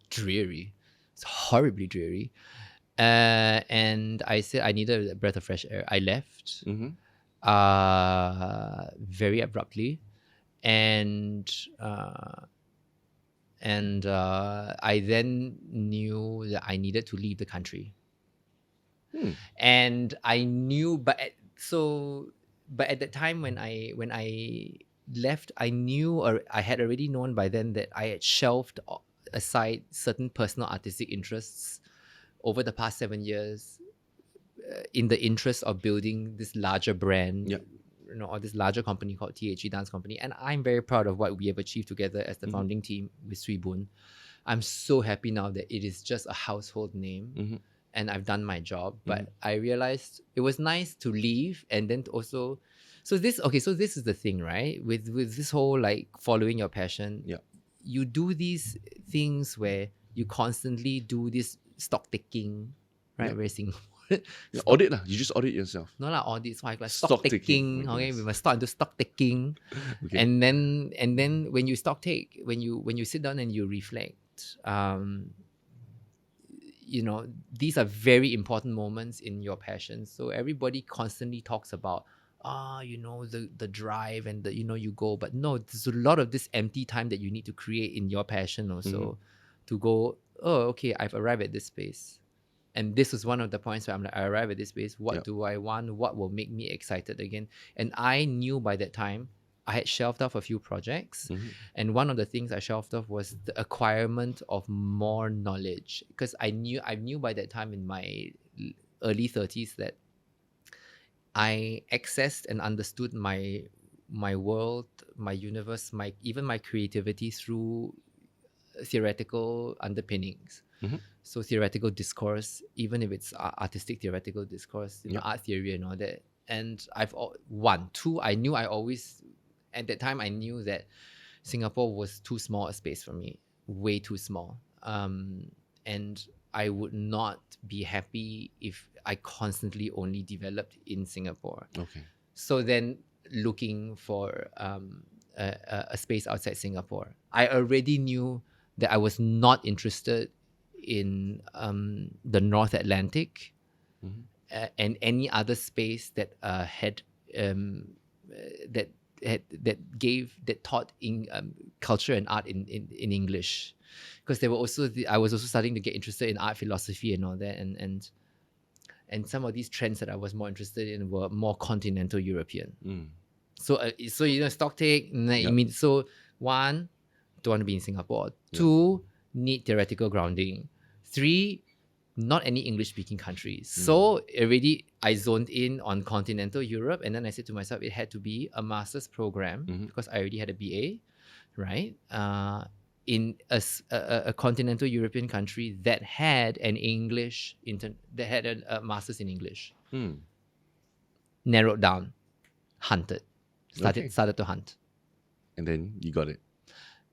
dreary. It's horribly dreary. And I said I needed a breath of fresh air. I left Mm-hmm. very abruptly, and I then knew that I needed to leave the country. And I knew, but at that time when I left, I knew, or I had already known by then, that I had shelved aside certain personal artistic interests over the past 7 years in the interest of building this larger brand. Yep. Or this larger company called TGIF Dance Company. And I'm very proud of what we have achieved together as the founding team with Sui Boon. I'm so happy now that it is just a household name and I've done my job. But I realized it was nice to leave and then to also... So this is the thing, right? With this whole like following your passion, you do these things where you constantly do this stock taking, right? Very Singapore. Audit lah. You just audit yourself. No lah, audit. So I like Stock stock taking. taking. Oh my Okay, goodness. we must start into stock taking, Okay. and then when you stock take, when you sit down and you reflect, these are very important moments in your passion. So everybody constantly talks about the drive and the you go, but no, there's a lot of this empty time that you need to create in your passion also to go, oh, okay, I've arrived at this space. And this was one of the points where I'm like, I arrive at this space. What do I want? What will make me excited again? And I knew by that time, I had shelved off a few projects. And one of the things I shelved off was the acquirement of more knowledge. Because I knew by that time in my early 30s that I accessed and understood my world, my universe, even my creativity through theoretical underpinnings. So theoretical discourse, even if it's artistic theoretical discourse, art theory and all that. And I knew at that time I knew that Singapore was too small a space for me, way too small. And I would not be happy if I constantly only developed in Singapore. Okay. So then looking for a space outside Singapore, I already knew that I was not interested in the North Atlantic and any other space that taught culture and art in English, because there were also I was also starting to get interested in art philosophy and all that, and some of these trends that I was more interested in were more continental European. So stock take. So one, don't want to be in Singapore. Two, need theoretical grounding. Three, not any English-speaking countries. So already I zoned in on continental Europe, and then I said to myself, it had to be a master's program because I already had a BA, right? In a continental European country that had an that had a master's in English. Narrowed down, hunted, started to hunt, and then you got it,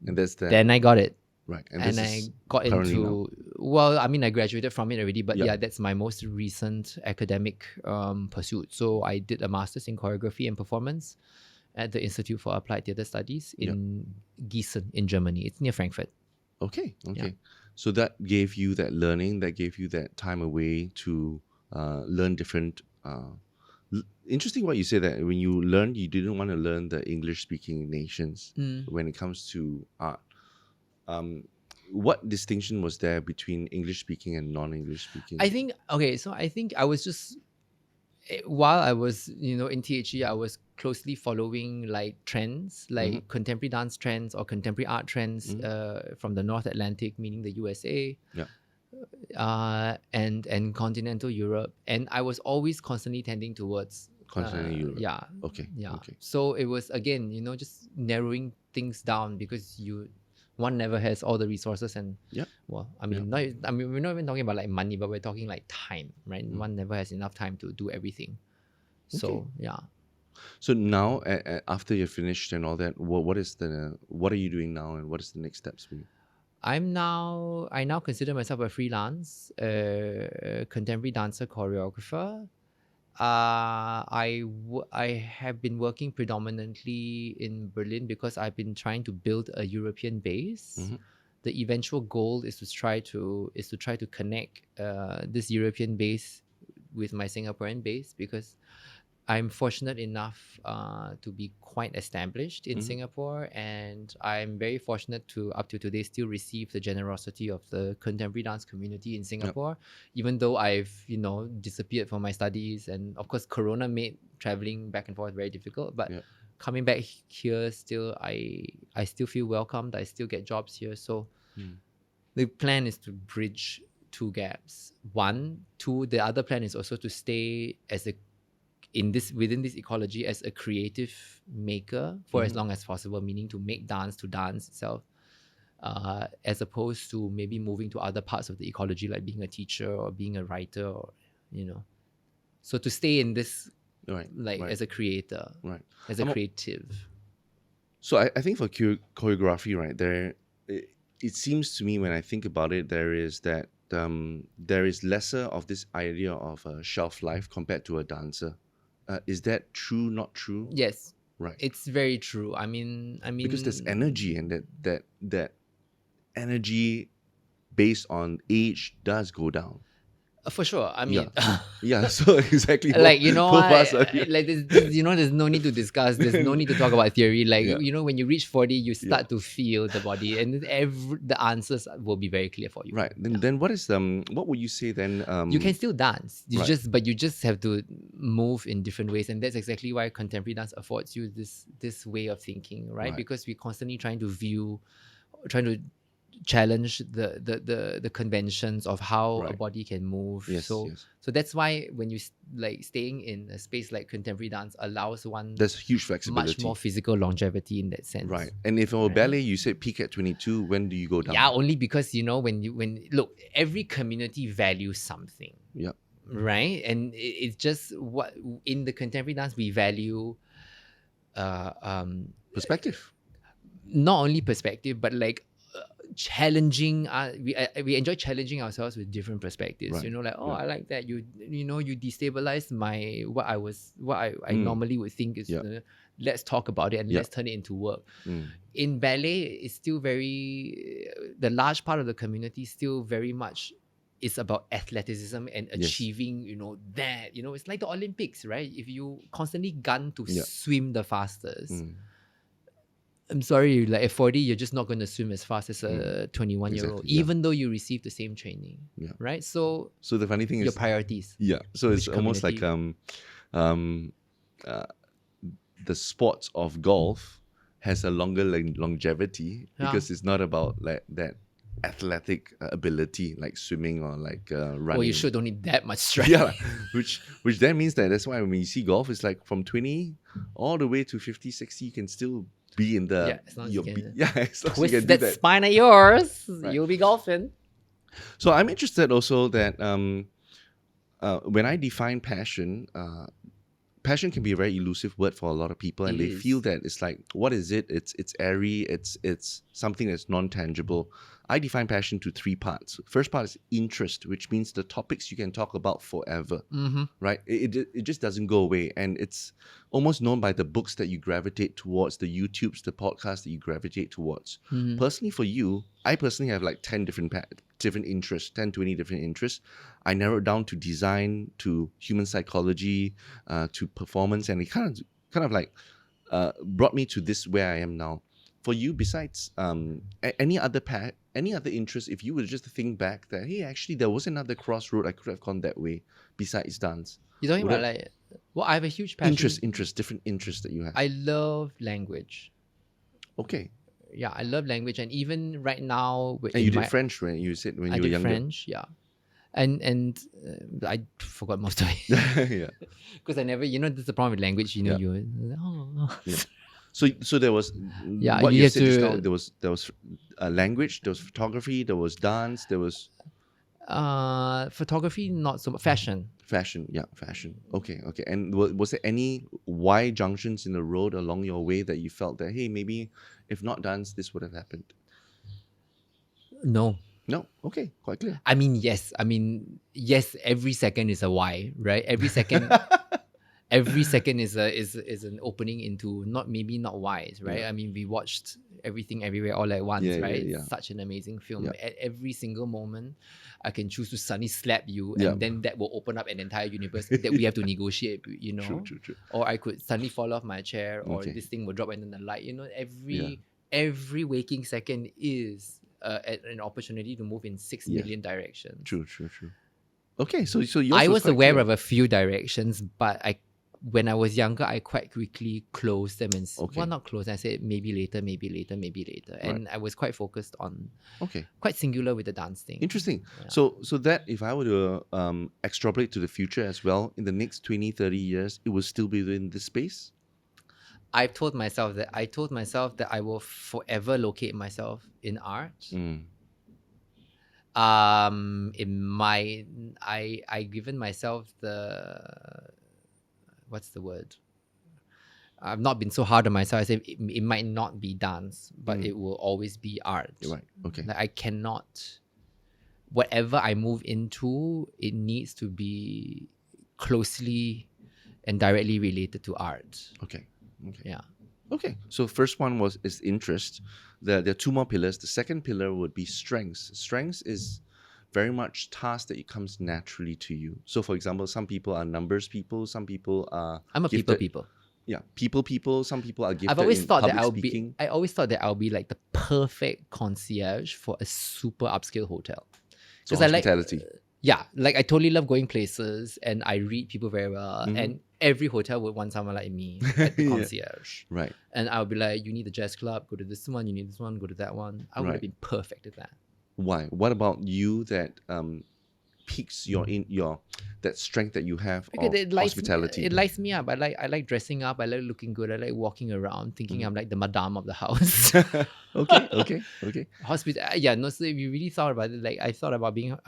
and that's that. Then I got it. Right. And I got into, I graduated from it already, but that's my most recent academic pursuit. So I did a master's in choreography and performance at the Institute for Applied Theatre Studies in Gießen in Germany. It's near Frankfurt. Okay. So that gave you that learning, that gave you that time away to learn different Interesting what you say that when you learned, you didn't want to learn the English-speaking nations when it comes to art. What distinction was there between English-speaking and non-English-speaking? I think I was just while I was in THE, I was closely following like trends, like contemporary dance trends or contemporary art trends from the North Atlantic, meaning the USA. Yeah. And continental Europe, and I was always constantly tending towards Continental Europe. Yeah. Okay. Yeah. Okay. So it was again, just narrowing things down because one never has all the resources and well, we're not even talking about like money, but we're talking like time, right? One never has enough time to do everything. So yeah. So now, after you're finished and all that, what are you doing now, and what is the next steps for you? I now consider myself a freelance contemporary dancer choreographer. I have been working predominantly in Berlin because I've been trying to build a European base. The eventual goal is to try to connect this European base with my Singaporean base, because I'm fortunate enough to be quite established in Singapore, and I'm very fortunate to, up to today, still receive the generosity of the contemporary dance community in Singapore, even though I've, disappeared from my studies, and of course Corona made traveling back and forth very difficult, but coming back here still, I still feel welcomed, I still get jobs here, so the plan is to bridge two gaps. The other plan is also to stay as within this ecology as a creative maker for as long as possible, meaning to make dance to dance itself, as opposed to maybe moving to other parts of the ecology like being a teacher or being a writer, or so to stay in this as a creator, as a creative. So I think for choreography, right, it seems to me when I think about it, there is lesser of this idea of a shelf life compared to a dancer. Is that true? Not true? Yes. Right. It's very true. I mean, because there's energy, and that energy based on age does go down. For sure. I mean, yeah. So exactly. Like like there's no need to discuss. There's no need to talk about theory. Like when you reach 40, you start to feel the body, and the answers will be very clear for you. Right. Then what is what would you say then? You can still dance. You just have to move in different ways, and that's exactly why contemporary dance affords you this way of thinking, right? Because we're constantly trying to challenge the conventions of how a body can move. So that's why when you staying in a space like contemporary dance allows one, there's huge flexibility, much more physical longevity in that sense. Right. And if for ballet, you said peak at 22, when do you go down? Yeah, only because when look, every community values something. Yeah. Right? And it's just what in the contemporary dance we value perspective. Not only perspective, but challenging. We enjoy challenging ourselves with different perspectives. I like that you destabilized what I normally would think is let's talk about it and let's turn it into work. In ballet, it's still the large part of the community still very much is about athleticism and achieving that it's like the Olympics, right? If you constantly gun to swim the fastest, I'm sorry, at 40, you're just not going to swim as fast as a 21-year-old, even though you receive the same training, right? So the funny thing is your priorities. Yeah, so it's almost like the sports of golf has a longer longevity because it's not about that athletic ability like swimming or running. Well, you sure don't need that much strength. which then means that's why when you see golf, it's like from 20 all the way to 50, 60, you can still be in the as long as you can twist that spine of yours, you'll be golfing. So I'm interested also that when I define passion, passion can be a very elusive word for a lot of people, and they feel that it's like, what is it? It's airy. It's something that's non-tangible. I define passion to 3 parts. First part is interest, which means the topics you can talk about forever, right? It just doesn't go away, and it's almost known by the books that you gravitate towards, the YouTubes, the podcasts that you gravitate towards. Personally, for you, I personally have 10 different interests, 10, 20 different interests. I narrowed down to design, to human psychology, to performance, and it kind of like brought me to this where I am now. For you, besides any other interest, if you were just to think back that, hey, actually there was another crossroad I could have gone that way besides dance. You're talking about like, well, I have a huge passion. Different interests that you have. I love language. Okay. Yeah, I love language, and even right now. And you did French, right? You said when you were younger. I did French, yeah. And I forgot most of it. Yeah. Because I never, this is the problem with language. Yeah. Yeah. So there was what you said just now. There was language, there was photography, there was dance, there was photography, not so much. Fashion. Fashion. Okay. And was there any Y junctions in the road along your way that you felt that, hey, maybe if not dance, this would have happened? No. Okay, quite clear. I mean, yes. Every second is a Y, right? Every second. Every second is an opening into not Y's, right? Yeah. I mean, we watched Everything Everywhere All at Once, right? Yeah. Such an amazing film. Yeah. At every single moment, I can choose to suddenly slap you, and then that will open up an entire universe that we have to negotiate, True. Or I could suddenly fall off my chair, or this thing will drop into the light. Every waking second is an opportunity to move in 6 million directions. True. Okay, so yours I was aware clear. of a few directions, but when I was younger, I quite quickly closed them and not closed. I said maybe later, and I was quite focused on quite singular with the dance thing. Interesting. Yeah. So that if I were to extrapolate to the future as well, in the next 20, 30 years, it will still be within this space? I told myself that I will forever locate myself in art. I given myself the, what's the word? I've not been so hard on myself. I say it might not be dance, but it will always be art. Right. Okay. Like I cannot, whatever I move into, it needs to be closely and directly related to art. Okay. Yeah. Okay. So first one is interest. There are two more pillars. The second pillar would be strengths. Strengths is very much task that it comes naturally to you. So for example, some people are numbers people, some people are I'm a gifted, people. Yeah, people. Some people are gifted. I've always in thought that public speaking. I always thought that I'll be like the perfect concierge for a super upscale hotel. So Because hospitality. I totally love going places, and I read people very well. And every hotel would want someone like me, like the concierge. Right. And I'll be like, you need the jazz club, go to this one. You need this one, go to that one. I would have been perfect at that. Why? What about you that piques your that strength that you have of hospitality? It lights me up. I like dressing up. I like looking good. I like walking around, thinking I'm like the madame of the house. Okay. So if you really thought about it, like I thought about being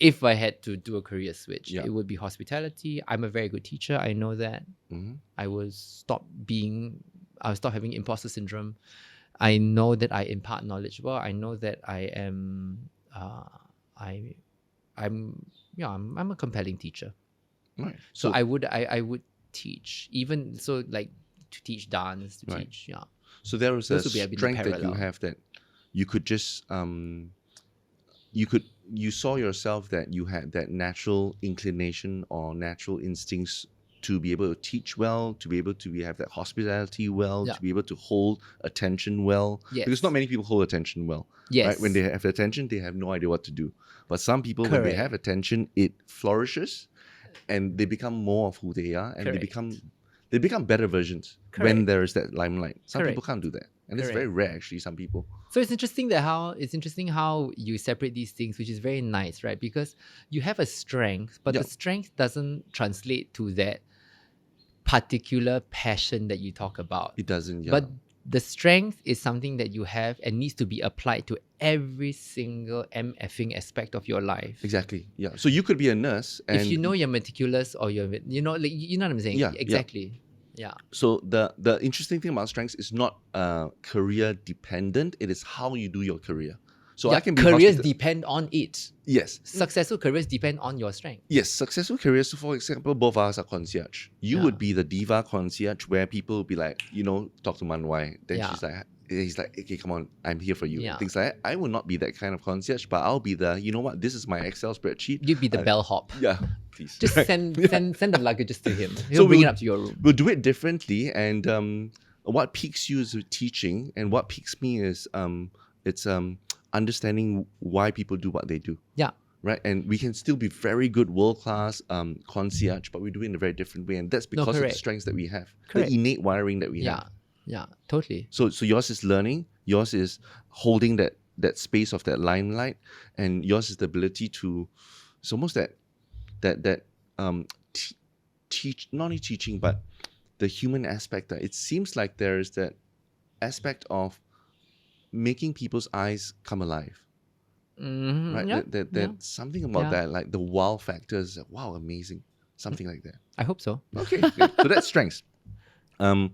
if I had to do a career switch, it would be hospitality. I'm a very good teacher. I know that. I will stop having imposter syndrome. I know that I impart knowledge well. I know that I am I'm a compelling teacher. Right. So I would teach, even so, like to teach dance, to teach. So there was a Those would be a bit strength that you parallel. have that you could just you saw yourself that you had that natural inclination or natural instincts to be able to teach well, to be able to have that hospitality well, to be able to hold attention well. Yes. Because not many people hold attention well. Yes. Right? When they have attention, they have no idea what to do. But some people, when they have attention, it flourishes and they become more of who they are, and they become better versions when there is that limelight. Some people can't do that. And it's very rare, actually, some people. So it's interesting how you separate these things, which is very nice, right? Because you have a strength, but the strength doesn't translate to that particular passion that you talk about. It doesn't, But the strength is something that you have and needs to be applied to every single MFing aspect of your life. Exactly. Yeah. So you could be a nurse, and if you know you're meticulous, or you know what I'm saying. Yeah. Exactly. Yeah. So the interesting thing about strengths is not career dependent. It is how you do your career. So I can be careers depend on it. Yes. Successful careers depend on your strength. Yes, successful careers. So for example, both of us are concierge. You would be the diva concierge, where people would be like, talk to Mun Wai. Then she's like, he's like, okay, come on, I'm here for you. Yeah. Things like that. I will not be that kind of concierge, but I'll be the, you know what, this is my Excel spreadsheet. You'd be the bellhop. Yeah, please. Just Right. send the luggages to him. He'll bring it up to your room. We'll do it differently, and what piques you is teaching, and what piques me is it's understanding why people do what they do. Yeah. Right, and we can still be very good world-class concierge, but we do it in a very different way, and that's because of the correct. strengths that we have, Correct. the innate wiring that we have. Yeah, totally. So yours is learning, yours is holding that space of that limelight, and yours is the ability to, it's almost that teach, not only teaching, but the human aspect. That it seems like there is that aspect of making people's eyes come alive. Mm-hmm. Right, Yeah. that something about Yeah. that, like the wow factor is wow, amazing, something like that. I hope so. Okay, good. So that's strengths. And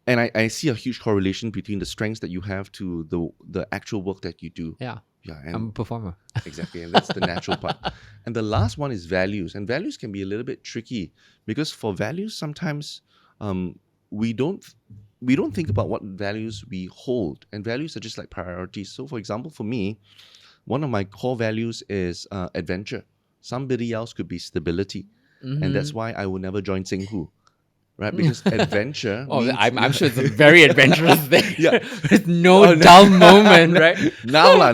I see a huge correlation between the strengths that you have to the actual work that you do. Yeah. Yeah, I'm a and performer. exactly, and that's the natural part. And the last one is values, and values can be a little bit tricky because for values sometimes we don't think about what values we hold, and values are just like priorities. So, for example, for me, one of my core values is adventure. Somebody else could be stability. And that's why I will never join Singhu. Right? Because adventure means... I'm sure it's a very adventurous thing. Yeah. There's no dull moment, right? Now lah.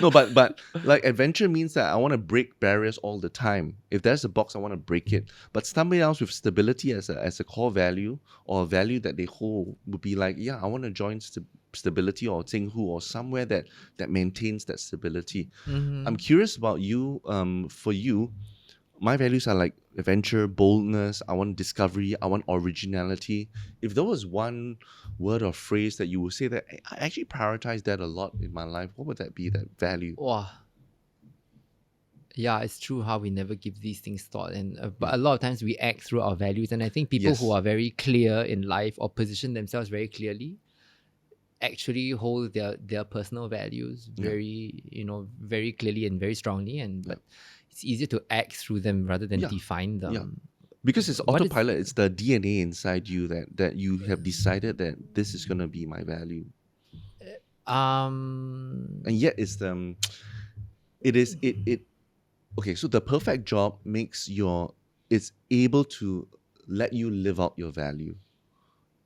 No, but like adventure means that I want to break barriers all the time. If there's a box, I want to break it. But somebody else with stability as a core value, or a value that they hold, would be like, yeah, I want to join stability or Singhu or somewhere that maintains that stability. I'm curious about you. For you, my values are like adventure, boldness. I want discovery. I want originality. If there was one word or phrase that you would say that I actually prioritize that a lot in my life, what would that be? That value? Wow. Yeah, it's true how we never give these things thought, and but a lot of times we act through our values. And I think people Yes. who are very clear in life or position themselves very clearly actually hold their personal values very very clearly and very strongly, and but it's easier to act through them rather than define them. Yeah. Because it's What is- autopilot. It's the DNA inside you that you have decided that this is gonna be my value, and yet it's it. Okay, so the perfect job makes it's able to let you live out your value,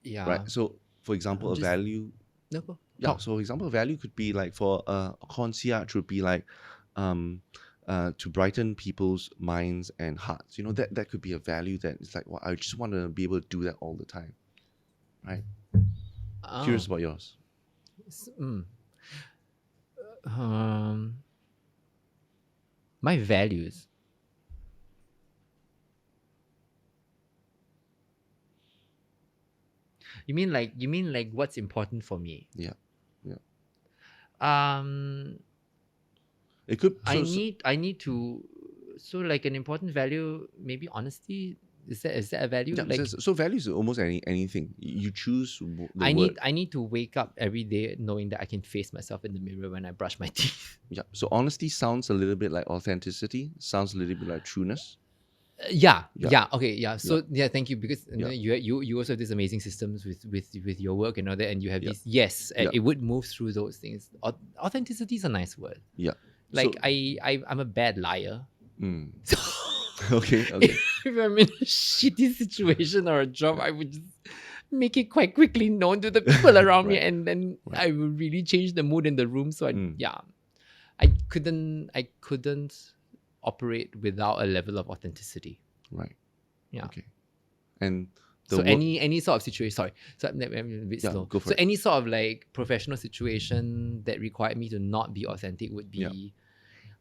yeah. right? So, for example, I'm a just- value. No, go. Yeah. Talk. So, for example, a value could be like for a concierge would be like, to brighten people's minds and hearts. You know, that could be a value that it's like, well, I just want to be able to do that all the time, right? Curious about yours. My values. You mean like what's important for me? Yeah. It could. I need to. So like an important value, maybe honesty. Is that a value? Yeah, Like so values are almost anything. You choose the I word. need to wake up every day knowing that I can face myself in the mirror when I brush my teeth. Yeah. So honesty sounds a little bit like authenticity. Sounds a little bit like trueness. Yeah. Yeah. Okay. Yeah. So thank you, because Yeah. you also have these amazing systems with your work and all that, and you have Yeah. these. Yes, Yeah. it would move through those things. Authenticity is a nice word. Yeah. Like So- I'm a bad liar. Mm. So Okay. if I'm in a shitty situation or a job, I would just make it quite quickly known to the people around me, Right. and then I would really change the mood in the room. So I couldn't operate without a level of authenticity. Right. Yeah. Okay. And the So work- any sort of situation. Sorry, so I'm a bit Yeah, slow. go for So it. any sort of like professional situation that required me to not be authentic would be. Yeah.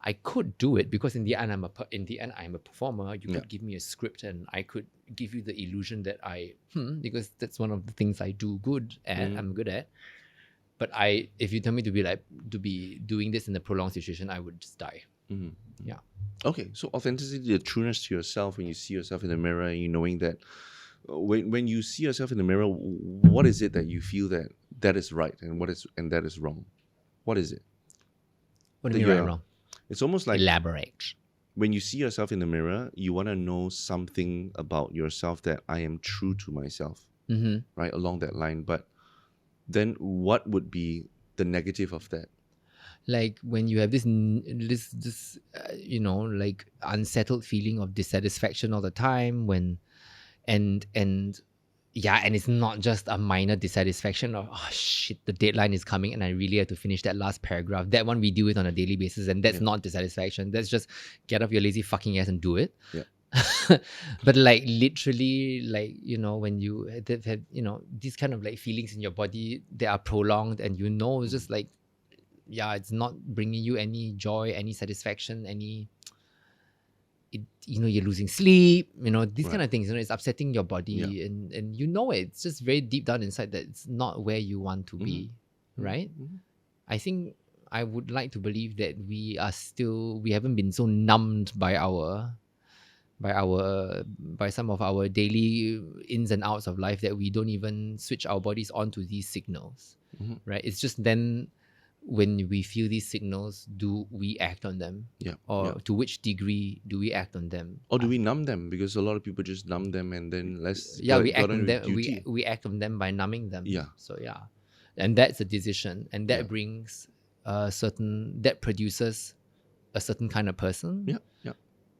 I could do it because in the end I'm a performer. You could Yeah. give me a script and I could give you the illusion that because that's one of the things I do good and I'm good at. But if you tell me to be doing this in a prolonged situation, I would just die. Mhm. Yeah. Okay, so authenticity, the trueness to yourself when you see yourself in the mirror, and you knowing that when you see yourself in the mirror, what is it that you feel that is right and that is wrong? What is it? What do you That mean right you're- and wrong? It's almost like Elaborate. when you see yourself in the mirror, you want to know something about yourself that I am true to myself, Mm-hmm. right? Along that line. But then what would be the negative of that? Like when you have this like unsettled feeling of dissatisfaction all the time, when and it's not just a minor dissatisfaction of, oh shit, the deadline is coming and I really have to finish that last paragraph. That one we deal with on a daily basis, and that's not dissatisfaction. That's just get off your lazy fucking ass and do it. Yeah. But like literally, like, when you have these kind of like feelings in your body that are prolonged, and it's just like, it's not bringing you any joy, any satisfaction, you're losing sleep, these kind of things, it's upsetting your body, and it's just very deep down inside that it's not where you want to be, right? I think I would like to believe that we haven't been so numbed by some of our daily ins and outs of life that we don't even switch our bodies onto these signals, right? It's just then when we feel these signals, do we act on them? To which degree do we act on them? Or do we numb them? Because a lot of people just numb them and then we act on them. We act on them by numbing them. So and that's a decision, and that brings that produces a certain kind of person.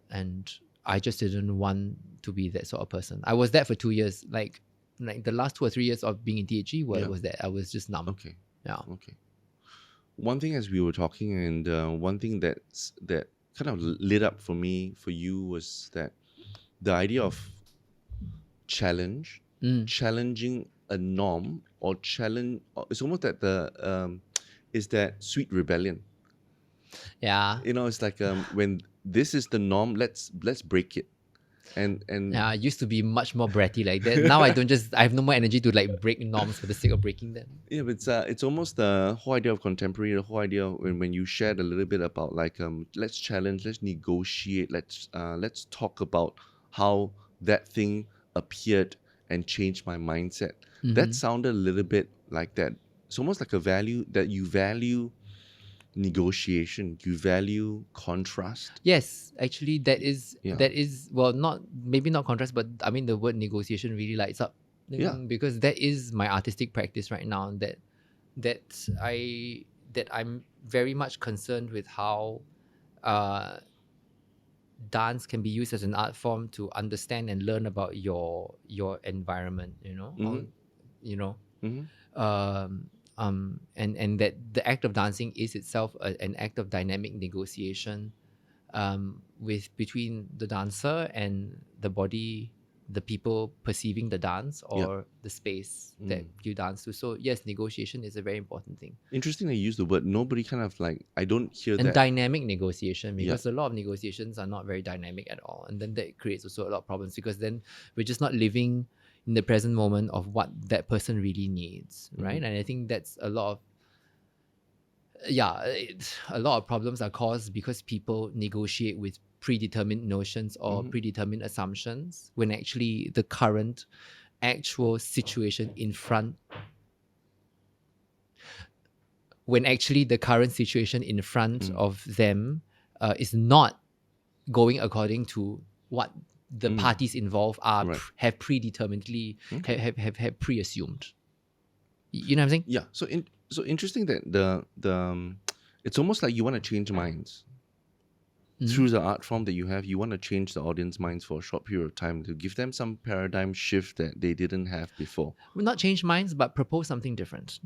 And I just didn't want to be that sort of person. I was that for 2 years. Like the last 2 or 3 years of being in TGIF, was that I was just numb. Okay. One thing as we were talking, and one thing that kind of lit up for you was that the idea of challenging a norm, or challenge. It's almost that is that sweet rebellion. It's like when this is the norm, let's break it. And I used to be much more bratty like that. Now I have no more energy to like break norms for the sake of breaking them. But it's almost the whole idea of contemporary, the whole idea of when you shared a little bit about like let's challenge, let's negotiate, let's talk about how that thing appeared and changed my mindset. That sounded a little bit like that. It's almost like a value that you value negotiation, you value contrast. Yes, actually that is well, maybe not contrast, but I mean the word negotiation really lights up, because that is my artistic practice right now, that I'm very much concerned with how dance can be used as an art form to understand and learn about your environment, and that the act of dancing is itself an act of dynamic negotiation between the dancer and the body, the people perceiving the dance, or the space that you dance to. So yes, negotiation is a very important thing. Interesting that you use the word. Nobody kind of like, I don't hear that. And dynamic negotiation, because a lot of negotiations are not very dynamic at all. And then that creates also a lot of problems, because then we're just not living in the present moment of what that person really needs, right? And I think that's a lot of problems are caused because people negotiate with predetermined notions or predetermined assumptions, when actually the current actual situation in front of them is not going according to what the parties involved have predeterminedly have pre-assumed. You know what I'm saying? Yeah. So interesting that the it's almost like you want to change minds through the art form that you have. You want to change the audience minds for a short period of time to give them some paradigm shift that they didn't have before. Well, not change minds, but propose something different.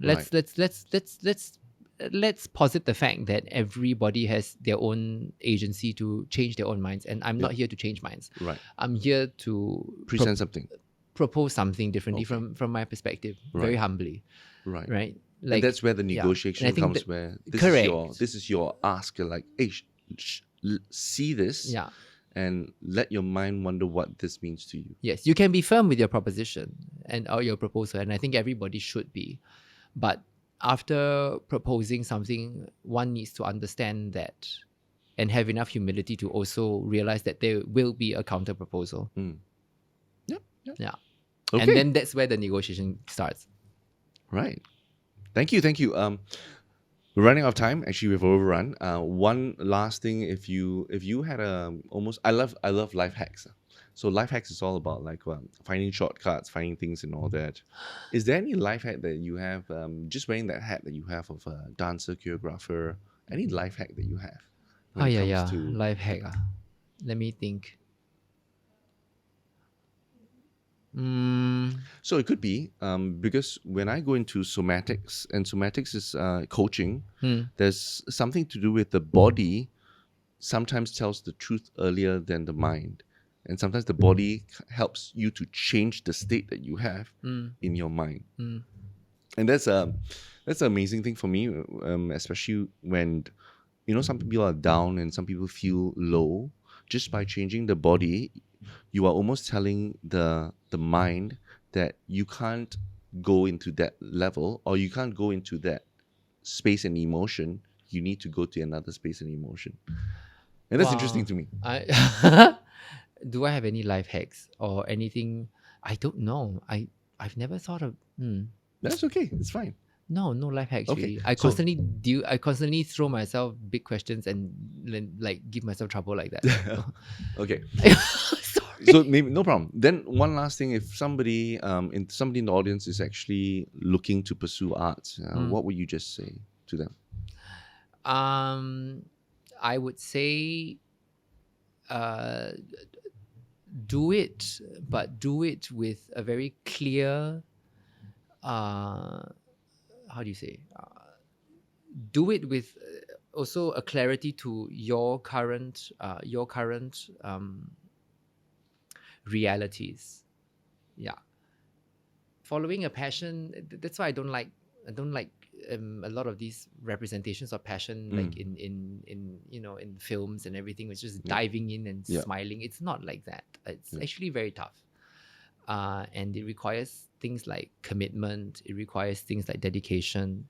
Let's posit the fact that everybody has their own agency to change their own minds, and I'm not here to change minds. Right. I'm here to present something, propose something differently from my perspective, very humbly. Right. Right. Like, and that's where the negotiation comes. Where this is your ask. You're like, hey, see this. Yeah. And let your mind wonder what this means to you. Yes, you can be firm with your proposition or your proposal, and I think everybody should be. But after proposing something, one needs to understand that and have enough humility to also realize that there will be a counter proposal. Yeah. Okay. And then that's where the negotiation starts. Right. Thank you. We're running out of time. Actually, we've overrun. One last thing, if you had I love life hacks. So life hacks is all about like finding shortcuts, finding things and all that. Is there any life hack that you have? Just wearing that hat that you have of a dancer, choreographer. Any life hack that you have when Oh it yeah, comes yeah. to Life hack. Let me think. So it could be because when I go into somatics, and somatics is coaching, there's something to do with the body sometimes tells the truth earlier than the mind. And sometimes the body helps you to change the state that you have in your mind. And that's an amazing thing for me, especially when, some people are down and some people feel low. Just by changing the body, you are almost telling the mind that you can't go into that level, or you can't go into that space and emotion. You need to go to another space and emotion. And that's interesting to me. Do I have any life hacks or anything? I don't know. I've never thought of. That's okay. It's fine. No life hacks Okay, really. I constantly throw myself big questions and like give myself trouble like that. Okay. Sorry. So maybe no problem. Then one last thing: if somebody somebody in the audience is actually looking to pursue arts, what would you just say to them? I would say, do it, but do it with a very clear. How do you say? Do it with also a clarity to your current realities. Yeah, following a passion. That's why I don't like a lot of these representations of passion, like in in films and everything. It's just diving in and smiling. It's not like that. It's actually very tough, and it requires things like commitment. It requires things like dedication,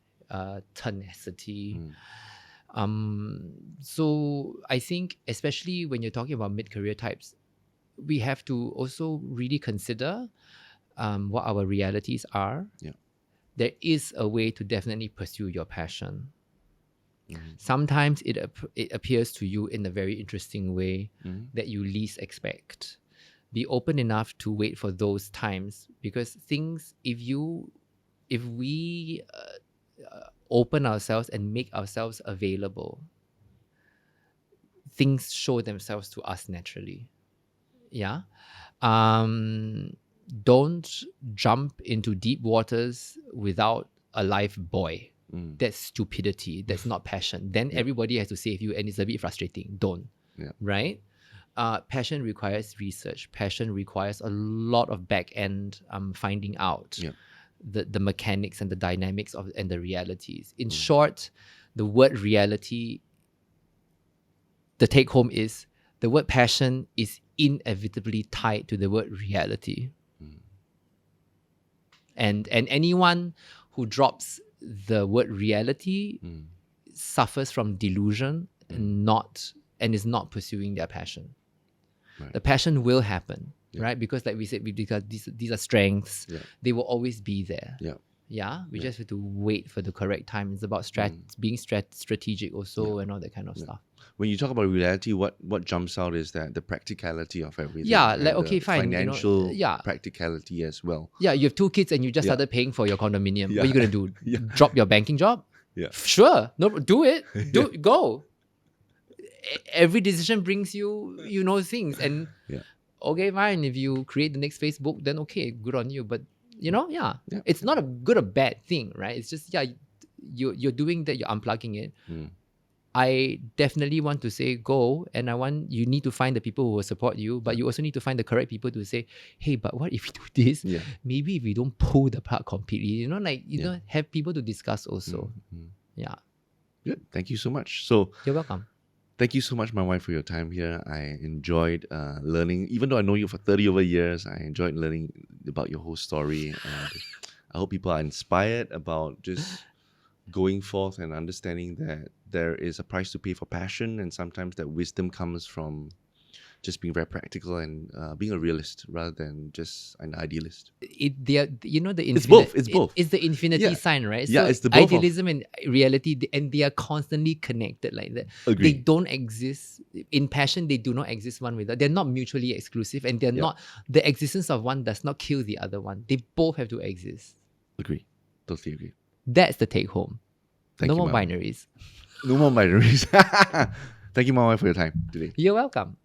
tenacity. So I think, especially when you're talking about mid-career types, we have to also really consider what our realities are. There is a way to definitely pursue your passion. Sometimes it appears to you in a very interesting way that you least expect. Be open enough to wait for those times, because things, if we open ourselves and make ourselves available, things show themselves to us naturally. Yeah. Don't jump into deep waters without a life buoy. That's stupidity. That's not passion. Then everybody has to save you, and it's a bit frustrating. Don't. Right? Passion requires research. Passion requires a lot of back end finding out the mechanics and the dynamics of and the realities. In short, the word reality, the take home is the word passion is inevitably tied to the word reality. And anyone who drops the word reality suffers from delusion and is not pursuing their passion. The passion will happen, right? Because like we said, because these are strengths, they will always be there. We just have to wait for the correct time. It's about being strategic also and all that kind of stuff. When you talk about reality, what jumps out is that the practicality of everything. Yeah, like okay, fine. Financial practicality as well. Yeah, you have 2 kids and you just started paying for your condominium. What are you gonna do? Yeah. Drop your banking job? Yeah. Sure. No, do it. Go. Every decision brings you things, and okay, fine. If you create the next Facebook, then okay, good on you. But it's not a good or bad thing, right? It's just you're doing that. You're unplugging it. I definitely want to say go, and you need to find the people who will support you, but you also need to find the correct people to say, hey, but what if we do this? Maybe if we don't pull the plug completely, have people to discuss also. Yeah. Good. Thank you so much. So you're welcome. Thank you so much, Mun Wai, for your time here. I enjoyed learning, even though I know you for 30 over years, I enjoyed learning about your whole story. And I hope people are inspired about just going forth and understanding that there is a price to pay for passion, and sometimes that wisdom comes from just being very practical and being a realist rather than just an idealist. They are, you know, the It's infinite. both. It's both. It's the infinity Yeah. sign, right? Yeah, So it's the both of- idealism and reality, and they are constantly connected like that. Agree. They don't exist in passion. They do not exist one without. They're not mutually exclusive, and they're not. The existence of one does not kill the other one. They both have to exist. Agree. Totally agree. That's the take home. Thank No you, more Mun Wai. binaries. No more binaries. Thank you, Mun Wai, for your time today. You're welcome.